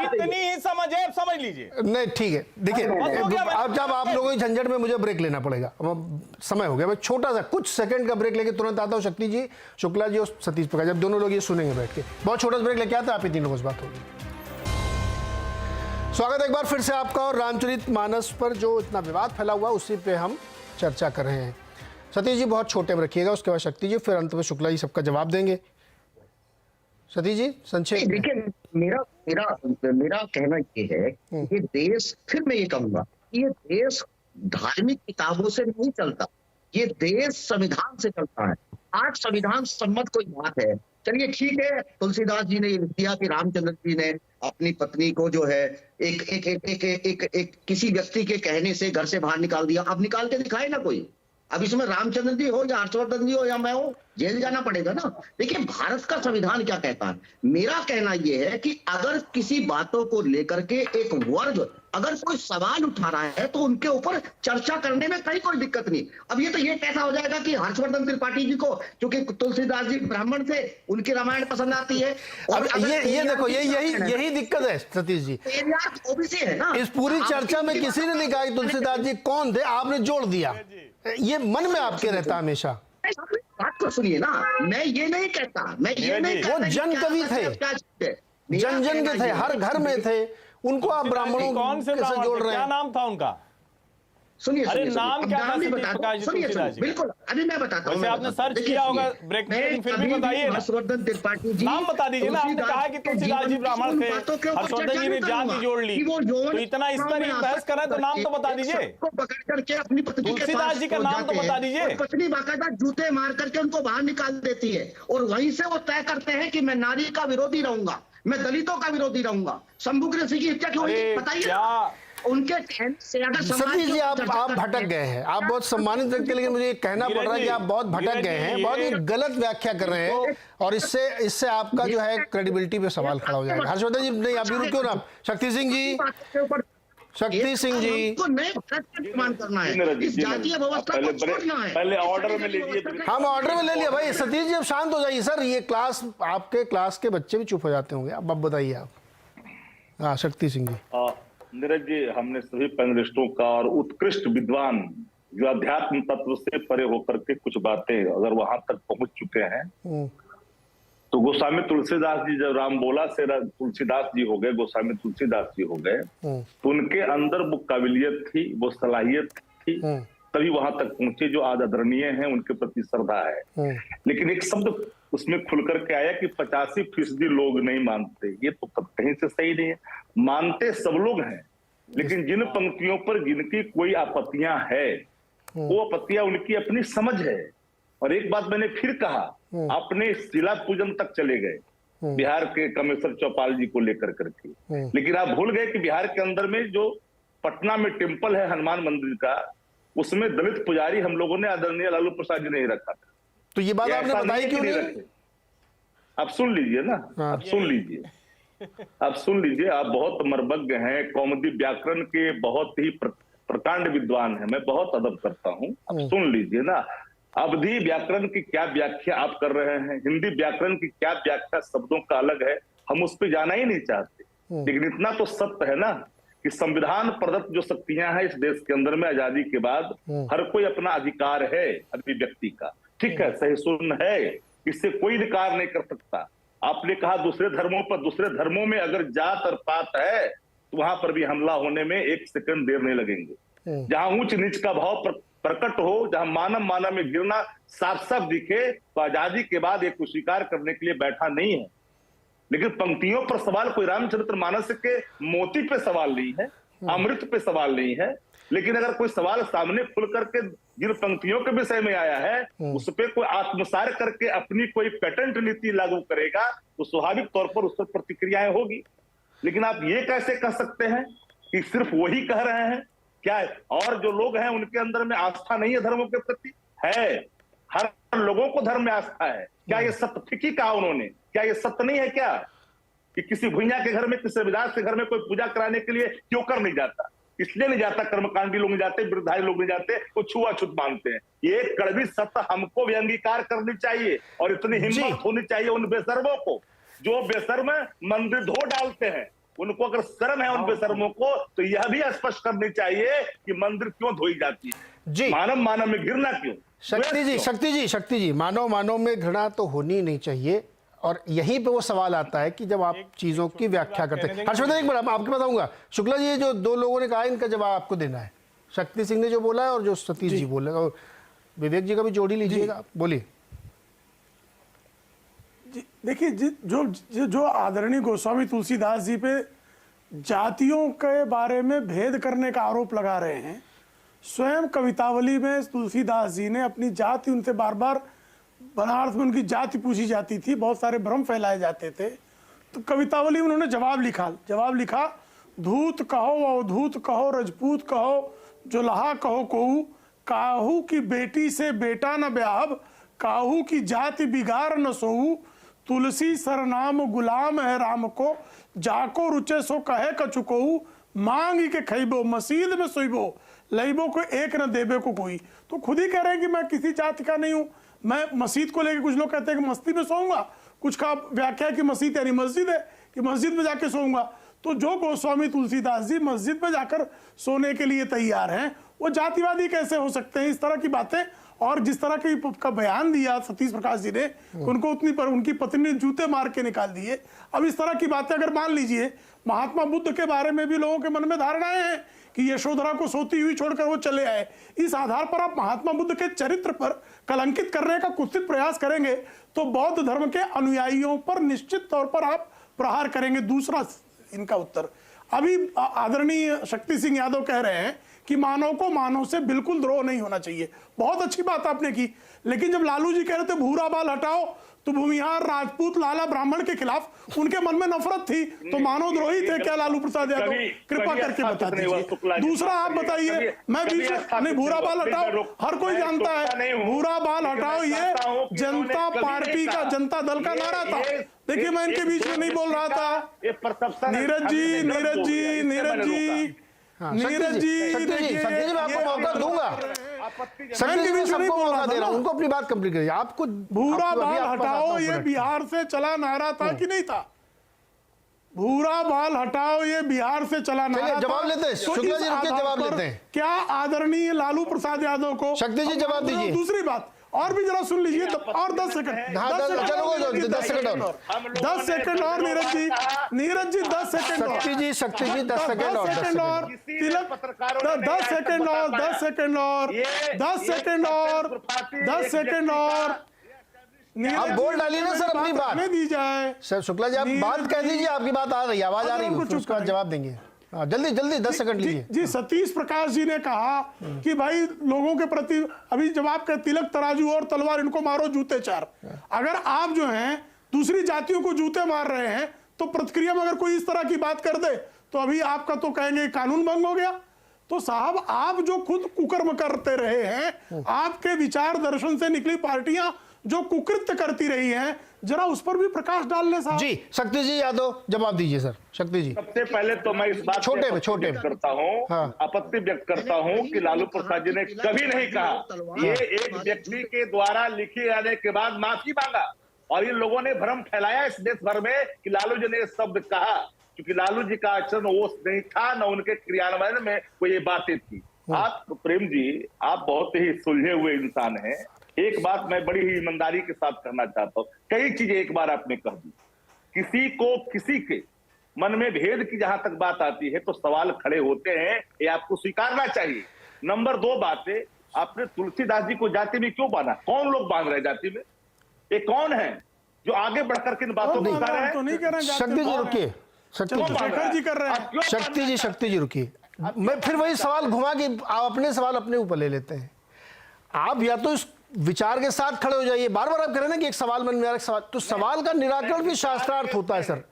इतनी ही समझ है, समझ लीजिए। नहीं ठीक है। देखिए, अब जब आप लोगों की झंझट में मुझे ब्रेक लेना पड़ेगा, अब समय हो गया। मैं छोटा सा कुछ सेकंड का ब्रेक लेके तुरंत आता हूँ। शक्ति जी, शुक्ला जी और सतीश प्रकाश, जब दोनों लोग ये सुनेंगे बैठ के, बहुत छोटा सा ब्रेक लेके आता है, आप ही तीनों को बात होगी। स्वागत है एक बार फिर से आपका। और रामचरितमानस पर जो इतना विवाद फैला हुआ, उसी पे हम चर्चा कर रहे हैं। सतीश जी बहुत छोटे में रखिएगा, उसके बाद शक्ति जी, फिर अंत में शुक्ला जी सबका जवाब देंगे। सतीश जी संक्षेप। देखिए, मेरा कहना ये है कि ये देश, फिर मैं ये कहूंगा, ये देश धार्मिक किताबों से नहीं चलता, ये देश संविधान से चलता है। आज संविधान सम्मत कोई बात है, चलिए ठीक है, तुलसीदास जी ने ये लिख दिया कि रामचंद्र जी ने अपनी पत्नी को जो है एक किसी व्यक्ति के कहने से घर से बाहर निकाल दिया। अब निकाल के दिखाए ना कोई। अब इसमें रामचंद्र जी हो या हर्षवर्धन जी हो या मैं हो, जेल जाना पड़ेगा ना। देखिए, भारत का संविधान क्या कहता है? मेरा कहना यह है कि अगर किसी बातों को लेकर के एक वर्ग अगर कोई सवाल उठा रहा है तो उनके ऊपर चर्चा करने में कहीं कोई दिक्कत नहीं। अब ये तो ये कैसा हो जाएगा कि हर्षवर्धन त्रिपाठी जी को, क्योंकि तुलसीदास जी ब्राह्मण थे, उनकी रामायण पसंद आती है। और ये देखो, यही दिक्कत है सतीश जी, ओबीसी है ना। इस पूरी चर्चा में किसी ने नहीं कहा कि तुलसीदास जी कौन थे, आपने जोड़ दिया। ये मन में आपके रहता हमेशा। बात को सुनिए ना, मैं ये नहीं कहता, वो जन कवि थे, जन के थे, हर घर में थे, उनको आप ब्राह्मणों कौन से कैसे जोड़ रहे हैं? क्या नाम था उनका? सुनिए, अरे नाम क्या था? बिल्कुल, अभी मैं बताता हूँ। आपने सर्च किया होगा ब्रेक में, फिर भी बताइए। हर्षवर्धन त्रिपाठी जी, नाम बता दीजिए ना। आपने कहा कि तुलसीदास जी ब्राह्मण थे, हर्षवर्धन जी ने जाति जोड़ ली, तो इतना इस पर बहस कर रहे तो नाम तो बता दीजिए। पकड़ करके अपनी पत्नी के तुलसीदास जी का नाम तो बता दीजिए। पत्नी बाकायदा जूते मार करके उनको बाहर निकाल देती है, और वहीं से वो तय करते हैं कि मैं नारी का विरोधी रहूंगा, मैं दलितों का विरोधी रहूंगा। शंभुक ऋषि की हत्या क्यों हुई बताइए? उनके से अगर सतीश जी आप भटक गए हैं। आप बहुत सम्मानित व्यक्ति हैं, लेकिन मुझे ये कहना पड़ रहा है कि आप बहुत भटक गए हैं, बहुत ही गलत व्याख्या कर रहे हैं, और इससे आपका जो है क्रेडिबिलिटी पे सवाल खड़ा हो जाएगा। हर्षवर्धन जी नहीं, आप भी क्यों ना। शक्ति सिंह जी, निर्माण करना है, इस जातीय व्यवस्था को छोड़ना है। पहले ऑर्डर में लीजिए। हम ऑर्डर में ले लिया भाई। सतीश जी अब शांत हो जाइए सर, ये क्लास, आपके क्लास के बच्चे भी चुप हो जाते होंगे। अब बताइए आप। हाँ, शक्ति सिंह जी। नीरज जी, हमने सभी पैनलिस्टों का और उत्कृष्ट विद्वान जो अध्यात्म तत्व से परे होकर के कुछ बातें अगर वहां तक पहुंच चुके हैं, तो गोस्वामी तुलसीदास जी, जब राम बोला से तुलसीदास जी हो गए, गोस्वामी तुलसीदास जी हो गए, तो उनके अंदर वो काबिलियत थी, वो सलाहियत थी, तभी वहां तक पहुंचे जो आज आदरणीय हैं, उनके प्रति श्रद्धा है। लेकिन एक शब्द उसमें खुल करके आया कि 85% लोग नहीं मानते। ये तो कहीं से सही नहीं है। मानते सब लोग हैं, लेकिन जिन पंक्तियों पर जिनकी कोई आपत्तियां है, वो आपत्तियां उनकी अपनी समझ है, और एक बात मैंने फिर कहा, अपने शिला पूजन तक चले गए बिहार के कमेश्वर चौपाल जी को लेकर करके, लेकिन आप भूल गए कि बिहार के अंदर में जो पटना में टेम्पल है हनुमान मंदिर का, उसमें दलित पुजारी हम लोगों ने आदरणीय लालू प्रसाद जी ने रखा था। तो ये बात आपने बताई क्यों नहीं? रखे? आप सुन लीजिए ना, आप सुन लीजिए, आप सुन लीजिए। आप बहुत मर्मज्ञ हैं, कौमुदी व्याकरण के बहुत ही प्रकांड विद्वान हैं, मैं बहुत अदब करता हूं। आप सुन लीजिए ना, अवधी व्याकरण की क्या व्याख्या आप कर रहे हैं, हिंदी व्याकरण की क्या व्याख्या शब्दों का अलग है, हम उस पर जाना ही नहीं चाहते। लेकिन इतना तो सत्य है ना कि संविधान प्रदत्त जो शक्तियां हैं इस देश के अंदर में आजादी के बाद, हर कोई अपना अधिकार है अभिव्यक्ति का, ठीक है, सही सुन है, इससे कोई इनकार नहीं कर सकता। आपने कहा दूसरे धर्मों पर, दूसरे धर्मों में अगर जात और पात है तो वहां पर भी हमला होने में एक सेकंड देर नहीं लगेंगे। जहां ऊंच नीच का भाव प्रकट हो, जहां मानव में गिरना साफ साफ दिखे, तो आजादी के बाद एक को स्वीकार करने के लिए बैठा नहीं है। लेकिन पंक्तियों पर सवाल कोई रामचरितमानस के मोती पे सवाल नहीं है, अमृत पे सवाल नहीं है। लेकिन अगर कोई सवाल सामने खुल करके जिन पंक्तियों के विषय में आया है उस पर कोई आत्मसार करके अपनी कोई पेटेंट नीति लागू करेगा तो स्वाभाविक तौर पर उस पर प्रतिक्रियाएं होगी। लेकिन आप ये कैसे कह सकते हैं कि सिर्फ वही कह रहे हैं? क्या है? और जो लोग हैं उनके अंदर में आस्था नहीं है धर्मों के प्रति? है, हर लोगों को धर्म में आस्था है। क्या ये सत्य ठीक ही कहा उन्होंने? क्या ये सत्य नहीं है क्या कि किसी भुइयां के घर में, किसी रविदास के घर में कोई पूजा कराने के लिए क्यों कर नहीं जाता? इसलिए नहीं जाता, कर्मकांडी लोग नहीं जाते, वृद्धाई लोग नहीं जाते, वो छुआछूत मानते हैं। ये कड़वी सत्य हमको भी अंगीकार करनी चाहिए और इतनी हिम्मत होनी चाहिए उन बेशर्मों को जो बेशर्म मंदिर धो डालते हैं। उनको अगर शर्म है उन बेशर्मों को तो यह भी स्पष्ट करनी चाहिए कि मंदिर क्यों धोई जाती है जी, मानव में गिरना क्यों? शक्ति जी, मानव में घृणा तो होनी नहीं चाहिए। और यहीं पे वो सवाल आता है कि जब आप चीजों की व्याख्या करते हैं। हर्षवर्धन, एक बार आपके बताऊंगा, शुक्ला जी, ये जो दो लोगों ने कहा इनका जवाब आपको देना है। शक्ति सिंह ने जो बोला है और जो सतीश जी बोले, और विवेक जी का भी जोड़ी लीजिएगा, बोलिए। देखिए, जो आदरणीय गोस्वामी तुलसीदास जी पे जातियों के बारे में भेद करने का आरोप लगा रहे हैं, स्वयं कवितावली में तुलसीदास जी ने अपनी जाति, उनसे बार बार बनारस में उनकी जाति पूछी जाती थी, बहुत सारे भ्रम फैलाए जाते थे, तो कवितावली में उन्होंने जवाब लिखा, धूत कहो अवधूत कहो रजपूत कहो जुलहा कहो कोहू, काहू की बेटी से बेटा न ब्याहब, काहू की जाति बिगाड़ न सोहू, तुलसी सरनाम गुलाम है राम को, जाको रुचे सो कहे कचुकोहू, मांग के खैबो मसीद में सोइबो, लईबो को एक न देबे को कोई। तो खुद ही कह रहे हैं कि मैं किसी जाति का नहीं हूं। मैं मस्जिद को लेकर, कुछ लोग कहते हैं कि मस्ती में सोऊंगा, कुछ का व्याख्या कि मस्जिद यानी मस्जिद है कि मस्जिद में जाके सोऊंगा। तो जो गोस्वामी तुलसीदास जी मस्जिद में जाकर सोने के लिए तैयार हैं, वो जातिवादी कैसे हो सकते हैं? इस तरह की बातें, और जिस तरह की का बयान दिया सतीश प्रकाश जी ने, उनको उतनी पर उनकी पत्नी ने जूते मार के निकाल दिए। अब इस तरह की बातें अगर मान लीजिए, महात्मा बुद्ध के बारे में भी लोगों के मन में धारणाएं हैं कि यशोधरा को सोती हुई छोड़कर वो चले आए। इस आधार पर आप महात्मा बुद्ध के चरित्र पर कलंकित करने का कुत्सित प्रयास करेंगे तो बौद्ध धर्म के अनुयायियों पर निश्चित तौर पर आप प्रहार करेंगे। दूसरा इनका उत्तर, अभी आदरणीय शक्ति सिंह यादव कह रहे हैं कि मानव को मानव से बिल्कुल द्रोह नहीं होना चाहिए। बहुत अच्छी बात आपने की, लेकिन जब लालू जी कह रहे थे भूरा बाल हटाओ, तो भूमिहार राजपूत लाला ब्राह्मण के खिलाफ उनके मन में नफरत थी, तो मानव द्रोही थे क्या लालू प्रसाद यादव? कृपा करके बता दीजिए। दूसरा आप बताइए, मैं बीच नहीं, भूरा बाल हटाओ हर कोई जानता है, भूरा बाल हटाओ ये जनता पार्टी का, जनता दल का नारा था। देखिए, मैं इनके बीच में नहीं बोल रहा था। नीरज जी मैं आपको मौका दूंगा, सबको मौका दे रहा हूं, उनको अपनी बात कंप्लीट करिए। आपको भूरा बाल हटाओ ये बिहार से चला नारा था कि नहीं था? भूरा बाल हटाओ ये बिहार से चला नारा था। जवाब लेते हैं, शुक्ला जी रुकिए, जवाब लेते हैं। क्या आदरणीय लालू प्रसाद यादव को, शक्ति जी जवाब दीजिए। दूसरी बात और भी जरा सुन लीजिए, और 10 सेकंड, 10 सेकंड और नीरज जी 10 सेकंड और, शक्ति जी 10 सेकंड और, 10 सेकंड और, तिलक 10 सेकंड और, 10 सेकंड और, 10 सेकंड और, 10 सेकंड और, आप बोल डालिए ना सर अपनी बात दी जाए। सर शुक्ला जी आप बात कह दीजिए, आपकी बात आ रही है, आवाज आ रही है, उसका जवाब देंगे। जल्दी जल्दी 10 सेकंड लीजिए। जी सतीश प्रकाश जी ने कहा कि भाई लोगों के प्रति अभी जब आप कहे तिलक तराजू और तलवार इनको मारो जूते चार, अगर आप जो हैं दूसरी जातियों को जूते मार रहे हैं तो प्रतिक्रिया में अगर कोई इस तरह की बात कर दे तो अभी आपका तो कहेंगे कानून भंग हो गया। तो साहब आप जो खुद कुकर्म करते रहे हैं, आपके विचार दर्शन से निकली पार्टियां जो कुकृत्य करती रही हैं, जरा उस पर भी प्रकाश डाल ले साहब। जी शक्ति जी यादव जवाब दीजिए सर। शक्ति जी सबसे पहले तो मैं इस बात छोटे व्यक्त करता हूँ, आपत्ति व्यक्त करता हूँ कि लालू प्रसाद जी ने कभी नहीं कहा ये एक व्यक्ति के द्वारा लिखे जाने के बाद माफी मांगा, और इन लोगों ने भ्रम फैलाया इस देश भर में कि लालू जी ने ये शब्द कहा, क्योंकि लालू जी का आचरण वो नहीं था, न उनके क्रियान्वयन में वो ये बातें थी। आप प्रेम जी, आप बहुत ही सुलझे हुए इंसान हैं। एक बात मैं बड़ी ही ईमानदारी के साथ कहना चाहता हूँ, कई चीजें एक बार आपने कह दी, किसी को किसी के मन में भेद की जहां तक बात आती है तो सवाल खड़े होते हैं, ये आपको स्वीकारना चाहिए। नंबर 2 बातें, आपने तुलसीदास जी को जाति में क्यों बांधा? कौन लोग बांध रहे जाति में? ये कौन है जो आगे बढ़कर के इन बातों को बता रहे हैं? शक्ति जी रुकिए, शक्ति जी रुकिए। मैं फिर वही सवाल घुमा के आप अपने सवाल अपने ऊपर ले लेते हैं। आप या तो इस विचार के साथ खड़े हो जाइए, बार बार आप कह रहे हैं ना कि एक सवाल मन में आ रहा है, सवाल तो सवाल का निराकरण भी शास्त्रार्थ होता है सर।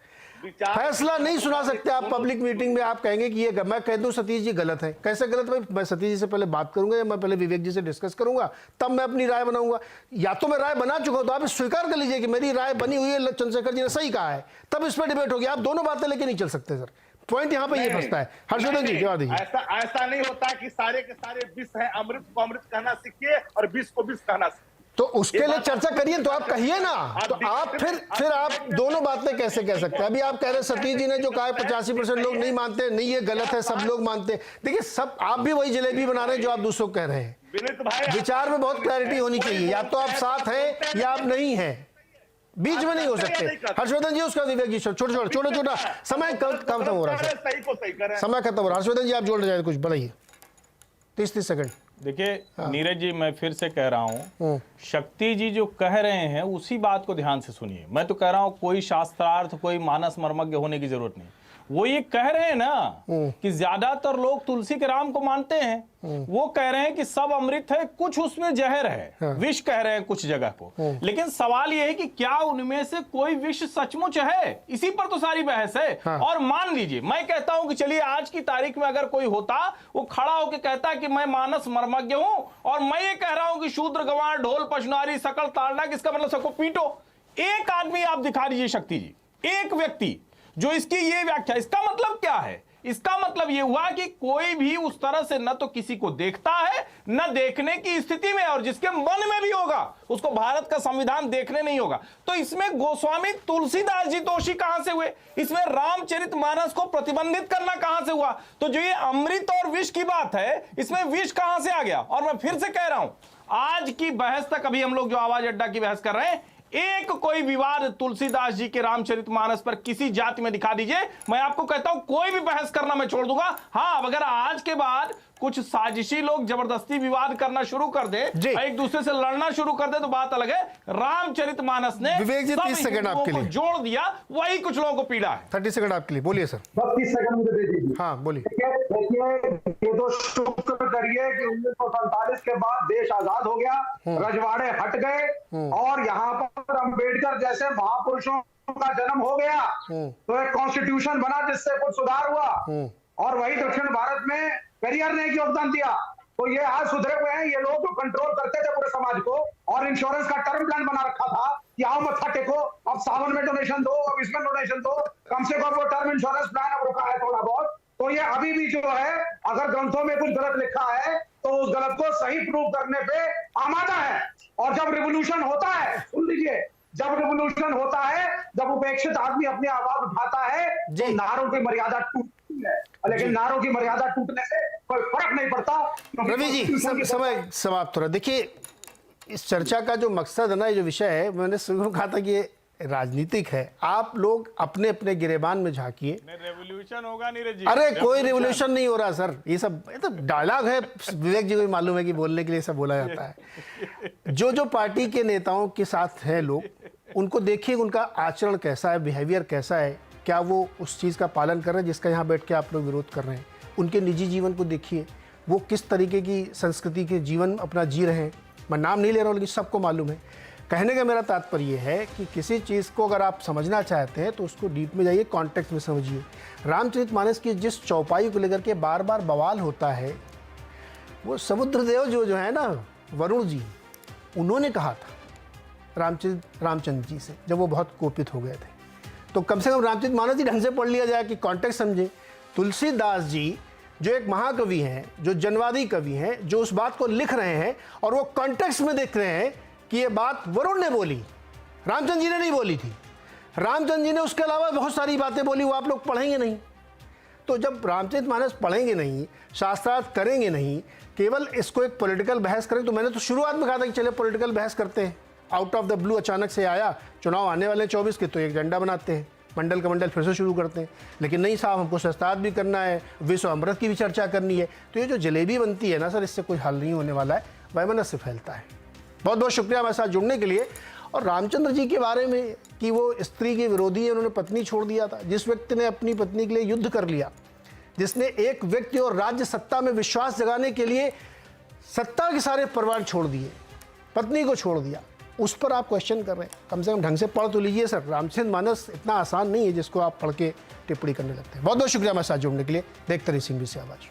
फैसला नहीं सुना सकते आप पब्लिक मीटिंग में। आप कहेंगे कि ये मैं कह दूं सतीश जी गलत है, कैसे गलत भाई? मैं सतीश जी से पहले बात करूंगा या मैं पहले विवेक जी से डिस्कस करूंगा, तब मैं अपनी राय बनाऊंगा। या तो मैं राय बना चुका हूं तो आप स्वीकार कर लीजिए कि मेरी राय बनी हुई है, चंद्रशेखर जी ने सही कहा है, तब इस पर डिबेट होगी। आप दोनों बातें लेके नहीं चल सकते सर। पॉइंट यहाँ पे ये फंसता है। हर्षवर्धन जी जवाब दीजिए। ऐसा नहीं होता कि सारे के सारे विष है, अमृत को अमृत कहना सीखिए और विष को विष कहना सीखिए। तो उसके लिए चर्चा करिए, तो आप कहिए ना। तो आप फिर आप दोनों बातें कैसे कह सकते हैं? अभी आप कह रहे हैं सतीश जी ने जो कहा 85% लोग नहीं मानते, नहीं ये गलत है, सब लोग मानते। देखिए सब आप भी वही जलेबी बना रहे हैं जो आप दूसरों को कह रहे हैं। विचार में बहुत क्लैरिटी होनी चाहिए, या तो आप साथ हैं या आप नहीं हैं, बीच में नहीं हो सकते। हर्षवर्धन जी उसका विवेक जी छोटा समय खत्म हो रहा है, समय खत्म हो रहा है। हर्षवर्धन जी आप जोड़ जाए कुछ बढ़ाइए, 30 सेकंड। देखिए नीरज जी, मैं फिर से कह रहा हूं, शक्ति जी जो कह रहे हैं उसी बात को ध्यान से सुनिए। मैं तो कह रहा हूं कोई शास्त्रार्थ, कोई मानस मर्मज्ञ होने की जरूरत नहीं। वो ये कह रहे हैं ना कि ज्यादातर लोग तुलसी के राम को मानते हैं, वो कह रहे हैं कि सब अमृत है, कुछ उसमें जहर है, विष कह रहे हैं कुछ जगह को। लेकिन सवाल ये है कि क्या उनमें से कोई विष सचमुच है? इसी पर तो सारी बहस है। और मान लीजिए, मैं कहता हूं कि चलिए आज की तारीख में अगर कोई होता, वो खड़ा होकर कहता कि मैं मानस मर्मज्ञ हूं और मैं ये कह रहा हूं कि शूद्र गंवार ढोल पशनारी सकल ताड़ना, किसका मतलब सबको पीटो। एक आदमी आप दिखा दीजिए शक्ति जी, एक व्यक्ति जो इसकी ये व्याख्या, इसका मतलब क्या है? इसका मतलब ये हुआ कि कोई भी उस तरह से न तो किसी को देखता है, न देखने की स्थिति में, और जिसके मन में भी होगा उसको भारत का संविधान देखने नहीं होगा। तो इसमें गोस्वामी तुलसीदास जी दोषी कहां से हुए? इसमें रामचरितमानस को प्रतिबंधित करना कहां से हुआ? तो जो ये अमृत और विष की बात है, इसमें विष कहां से आ गया? और मैं फिर से कह रहा हूं, आज की बहस तक अभी हम लोग जो आवाज अड्डा की बहस कर रहे हैं, एक कोई विवाद तुलसीदास जी के रामचरितमानस पर किसी जाति में दिखा दीजिए, मैं आपको कहता हूं कोई भी बहस करना मैं छोड़ दूंगा। हाँ, अगर आज के बाद कुछ साजिशी लोग जबरदस्ती विवाद करना शुरू कर दे, एक दूसरे से लड़ना शुरू कर दे, तो बात अलग है। रामचरितमानस ने विवेक जी 30 सेकंड आपके लिए जोड़ दिया, वही कुछ लोगों को पीड़ा है। 30 सेकंड आपके लिए, बोलिए सर। 30 सेकंड मुझे दे दीजिए। हाँ बोलिए। देखिए, ये तो शुक्र करिए कि 1947 के बाद देश आजाद हो गया, रजवाड़े हट गए और यहाँ पर अम्बेडकर जैसे महापुरुषों का जन्म हो गया, तो एक कॉन्स्टिट्यूशन बना जिससे कुछ सुधार हुआ, और वही दक्षिण भारत में पेरियार ने योगदान दिया। तो ये आज सुधरे हुए हैं ये लोग जो कंट्रोल करते थे पूरे समाज को, और इंश्योरेंस का टर्म प्लान बना रखा था कि आओ मत्था टेको, अब सावन में डोनेशन दो, अब इसमें डोनेशन दो, कम से कम वो टर्म इंश्योरेंस प्लान अब रुका है थोड़ा बहुत। तो ये अभी भी जो है, अगर ग्रंथों में कुछ गलत लिखा है तो उस गलत को सही प्रूव करने पे आमादा है। और जब रिवोल्यूशन होता है, सुन लीजिए, जब रिवोल्यूशन होता है, जब उपेक्षित आदमी अपनी आवाज उठाता है, तो नारों की मर्यादा टूटती है, लेकिन नारों की मर्यादा टूटने से कोई फर्क नहीं पड़ता। रवि जी समय समाप्त हो रहा है। देखिए, इस चर्चा का जो मकसद है ना, ये जो विषय है, मैंने शुरू कहा था कि ये राजनीतिक है। आप लोग अपने अपने गिरेबान में झांकिए। रेवोल्यूशन होगा नीरज जी? अरे कोई रेवोल्यूशन नहीं हो रहा सर, ये सब तो डायलॉग है। विवेक जी को भी मालूम है कि बोलने के लिए सब बोला जाता है। जो पार्टी के नेताओं के साथ हैं लोग, उनको देखिए उनका आचरण कैसा है, बिहेवियर कैसा है, क्या वो उस चीज़ का पालन कर रहे हैं जिसका यहाँ बैठ के आप लोग विरोध कर रहे हैं? उनके निजी जीवन को देखिए, वो किस तरीके की संस्कृति के जीवन अपना जी रहे हैं। मैं नाम नहीं ले रहा हूँ लेकिन सबको मालूम है। कहने का मेरा तात्पर्य है कि किसी चीज़ को अगर आप समझना चाहते हैं तो उसको डीप में जाइए, कॉन्टेक्स्ट में समझिए। रामचरितमानस की जिस चौपाई को लेकर के बार बार बवाल होता है, वो समुद्रदेव जो है ना, वरुण जी, उन्होंने कहा था रामचंद्र जी से जब वो बहुत कोपित हो गए थे। तो कम से कम रामचरितमानस ही ढंग से पढ़ लिया जाए कि कॉन्टेक्स्ट समझे। तुलसीदास जी जो एक महाकवि हैं, जो जनवादी कवि हैं, जो उस बात को लिख रहे हैं और वो कॉन्टेक्स्ट में देख रहे हैं कि ये बात वरुण ने बोली, रामचंद्र जी ने नहीं बोली थी। रामचंद्र जी ने उसके अलावा बहुत सारी बातें बोली, वो आप लोग पढ़ेंगे नहीं। तो जब रामचरितमानस पढ़ेंगे नहीं, शास्त्रार्थ करेंगे नहीं, केवल इसको एक पॉलिटिकल बहस करें, तो मैंने तो शुरुआत में कहा था कि चले पॉलिटिकल बहस करते हैं। आउट ऑफ द ब्लू अचानक से आया, चुनाव आने वाले 24 के, तो एक एजेंडा बनाते हैं, मंडल का मंडल फिर से शुरू करते हैं। लेकिन नहीं साहब, हमको शास्त्रार्थ भी करना है, विश्व अमृत की भी चर्चा करनी है। तो ये जो जलेबी बनती है ना सर, इससे कोई हल नहीं होने वाला है, वैमनस्य से फैलता है। बहुत बहुत शुक्रिया हमारे साथ जुड़ने के लिए। और रामचंद्र जी के बारे में कि वो स्त्री के विरोधी है, उन्होंने पत्नी छोड़ दिया था। जिस व्यक्ति ने अपनी पत्नी के लिए युद्ध कर लिया, जिसने एक व्यक्ति और राज्य सत्ता में विश्वास जगाने के लिए सत्ता के सारे परिवार छोड़ दिए, पत्नी को छोड़ दिया, उस पर आप क्वेश्चन कर रहे हैं। कम से कम ढंग से पढ़ तो लीजिए सर। रामचरितमानस इतना आसान नहीं है जिसको आप पढ़ के टिप्पणी करने लगते हैं। बहुत बहुत शुक्रिया हमारे साथ जुड़ने के लिए। देखते रहिए सिंह भी से आवाज़।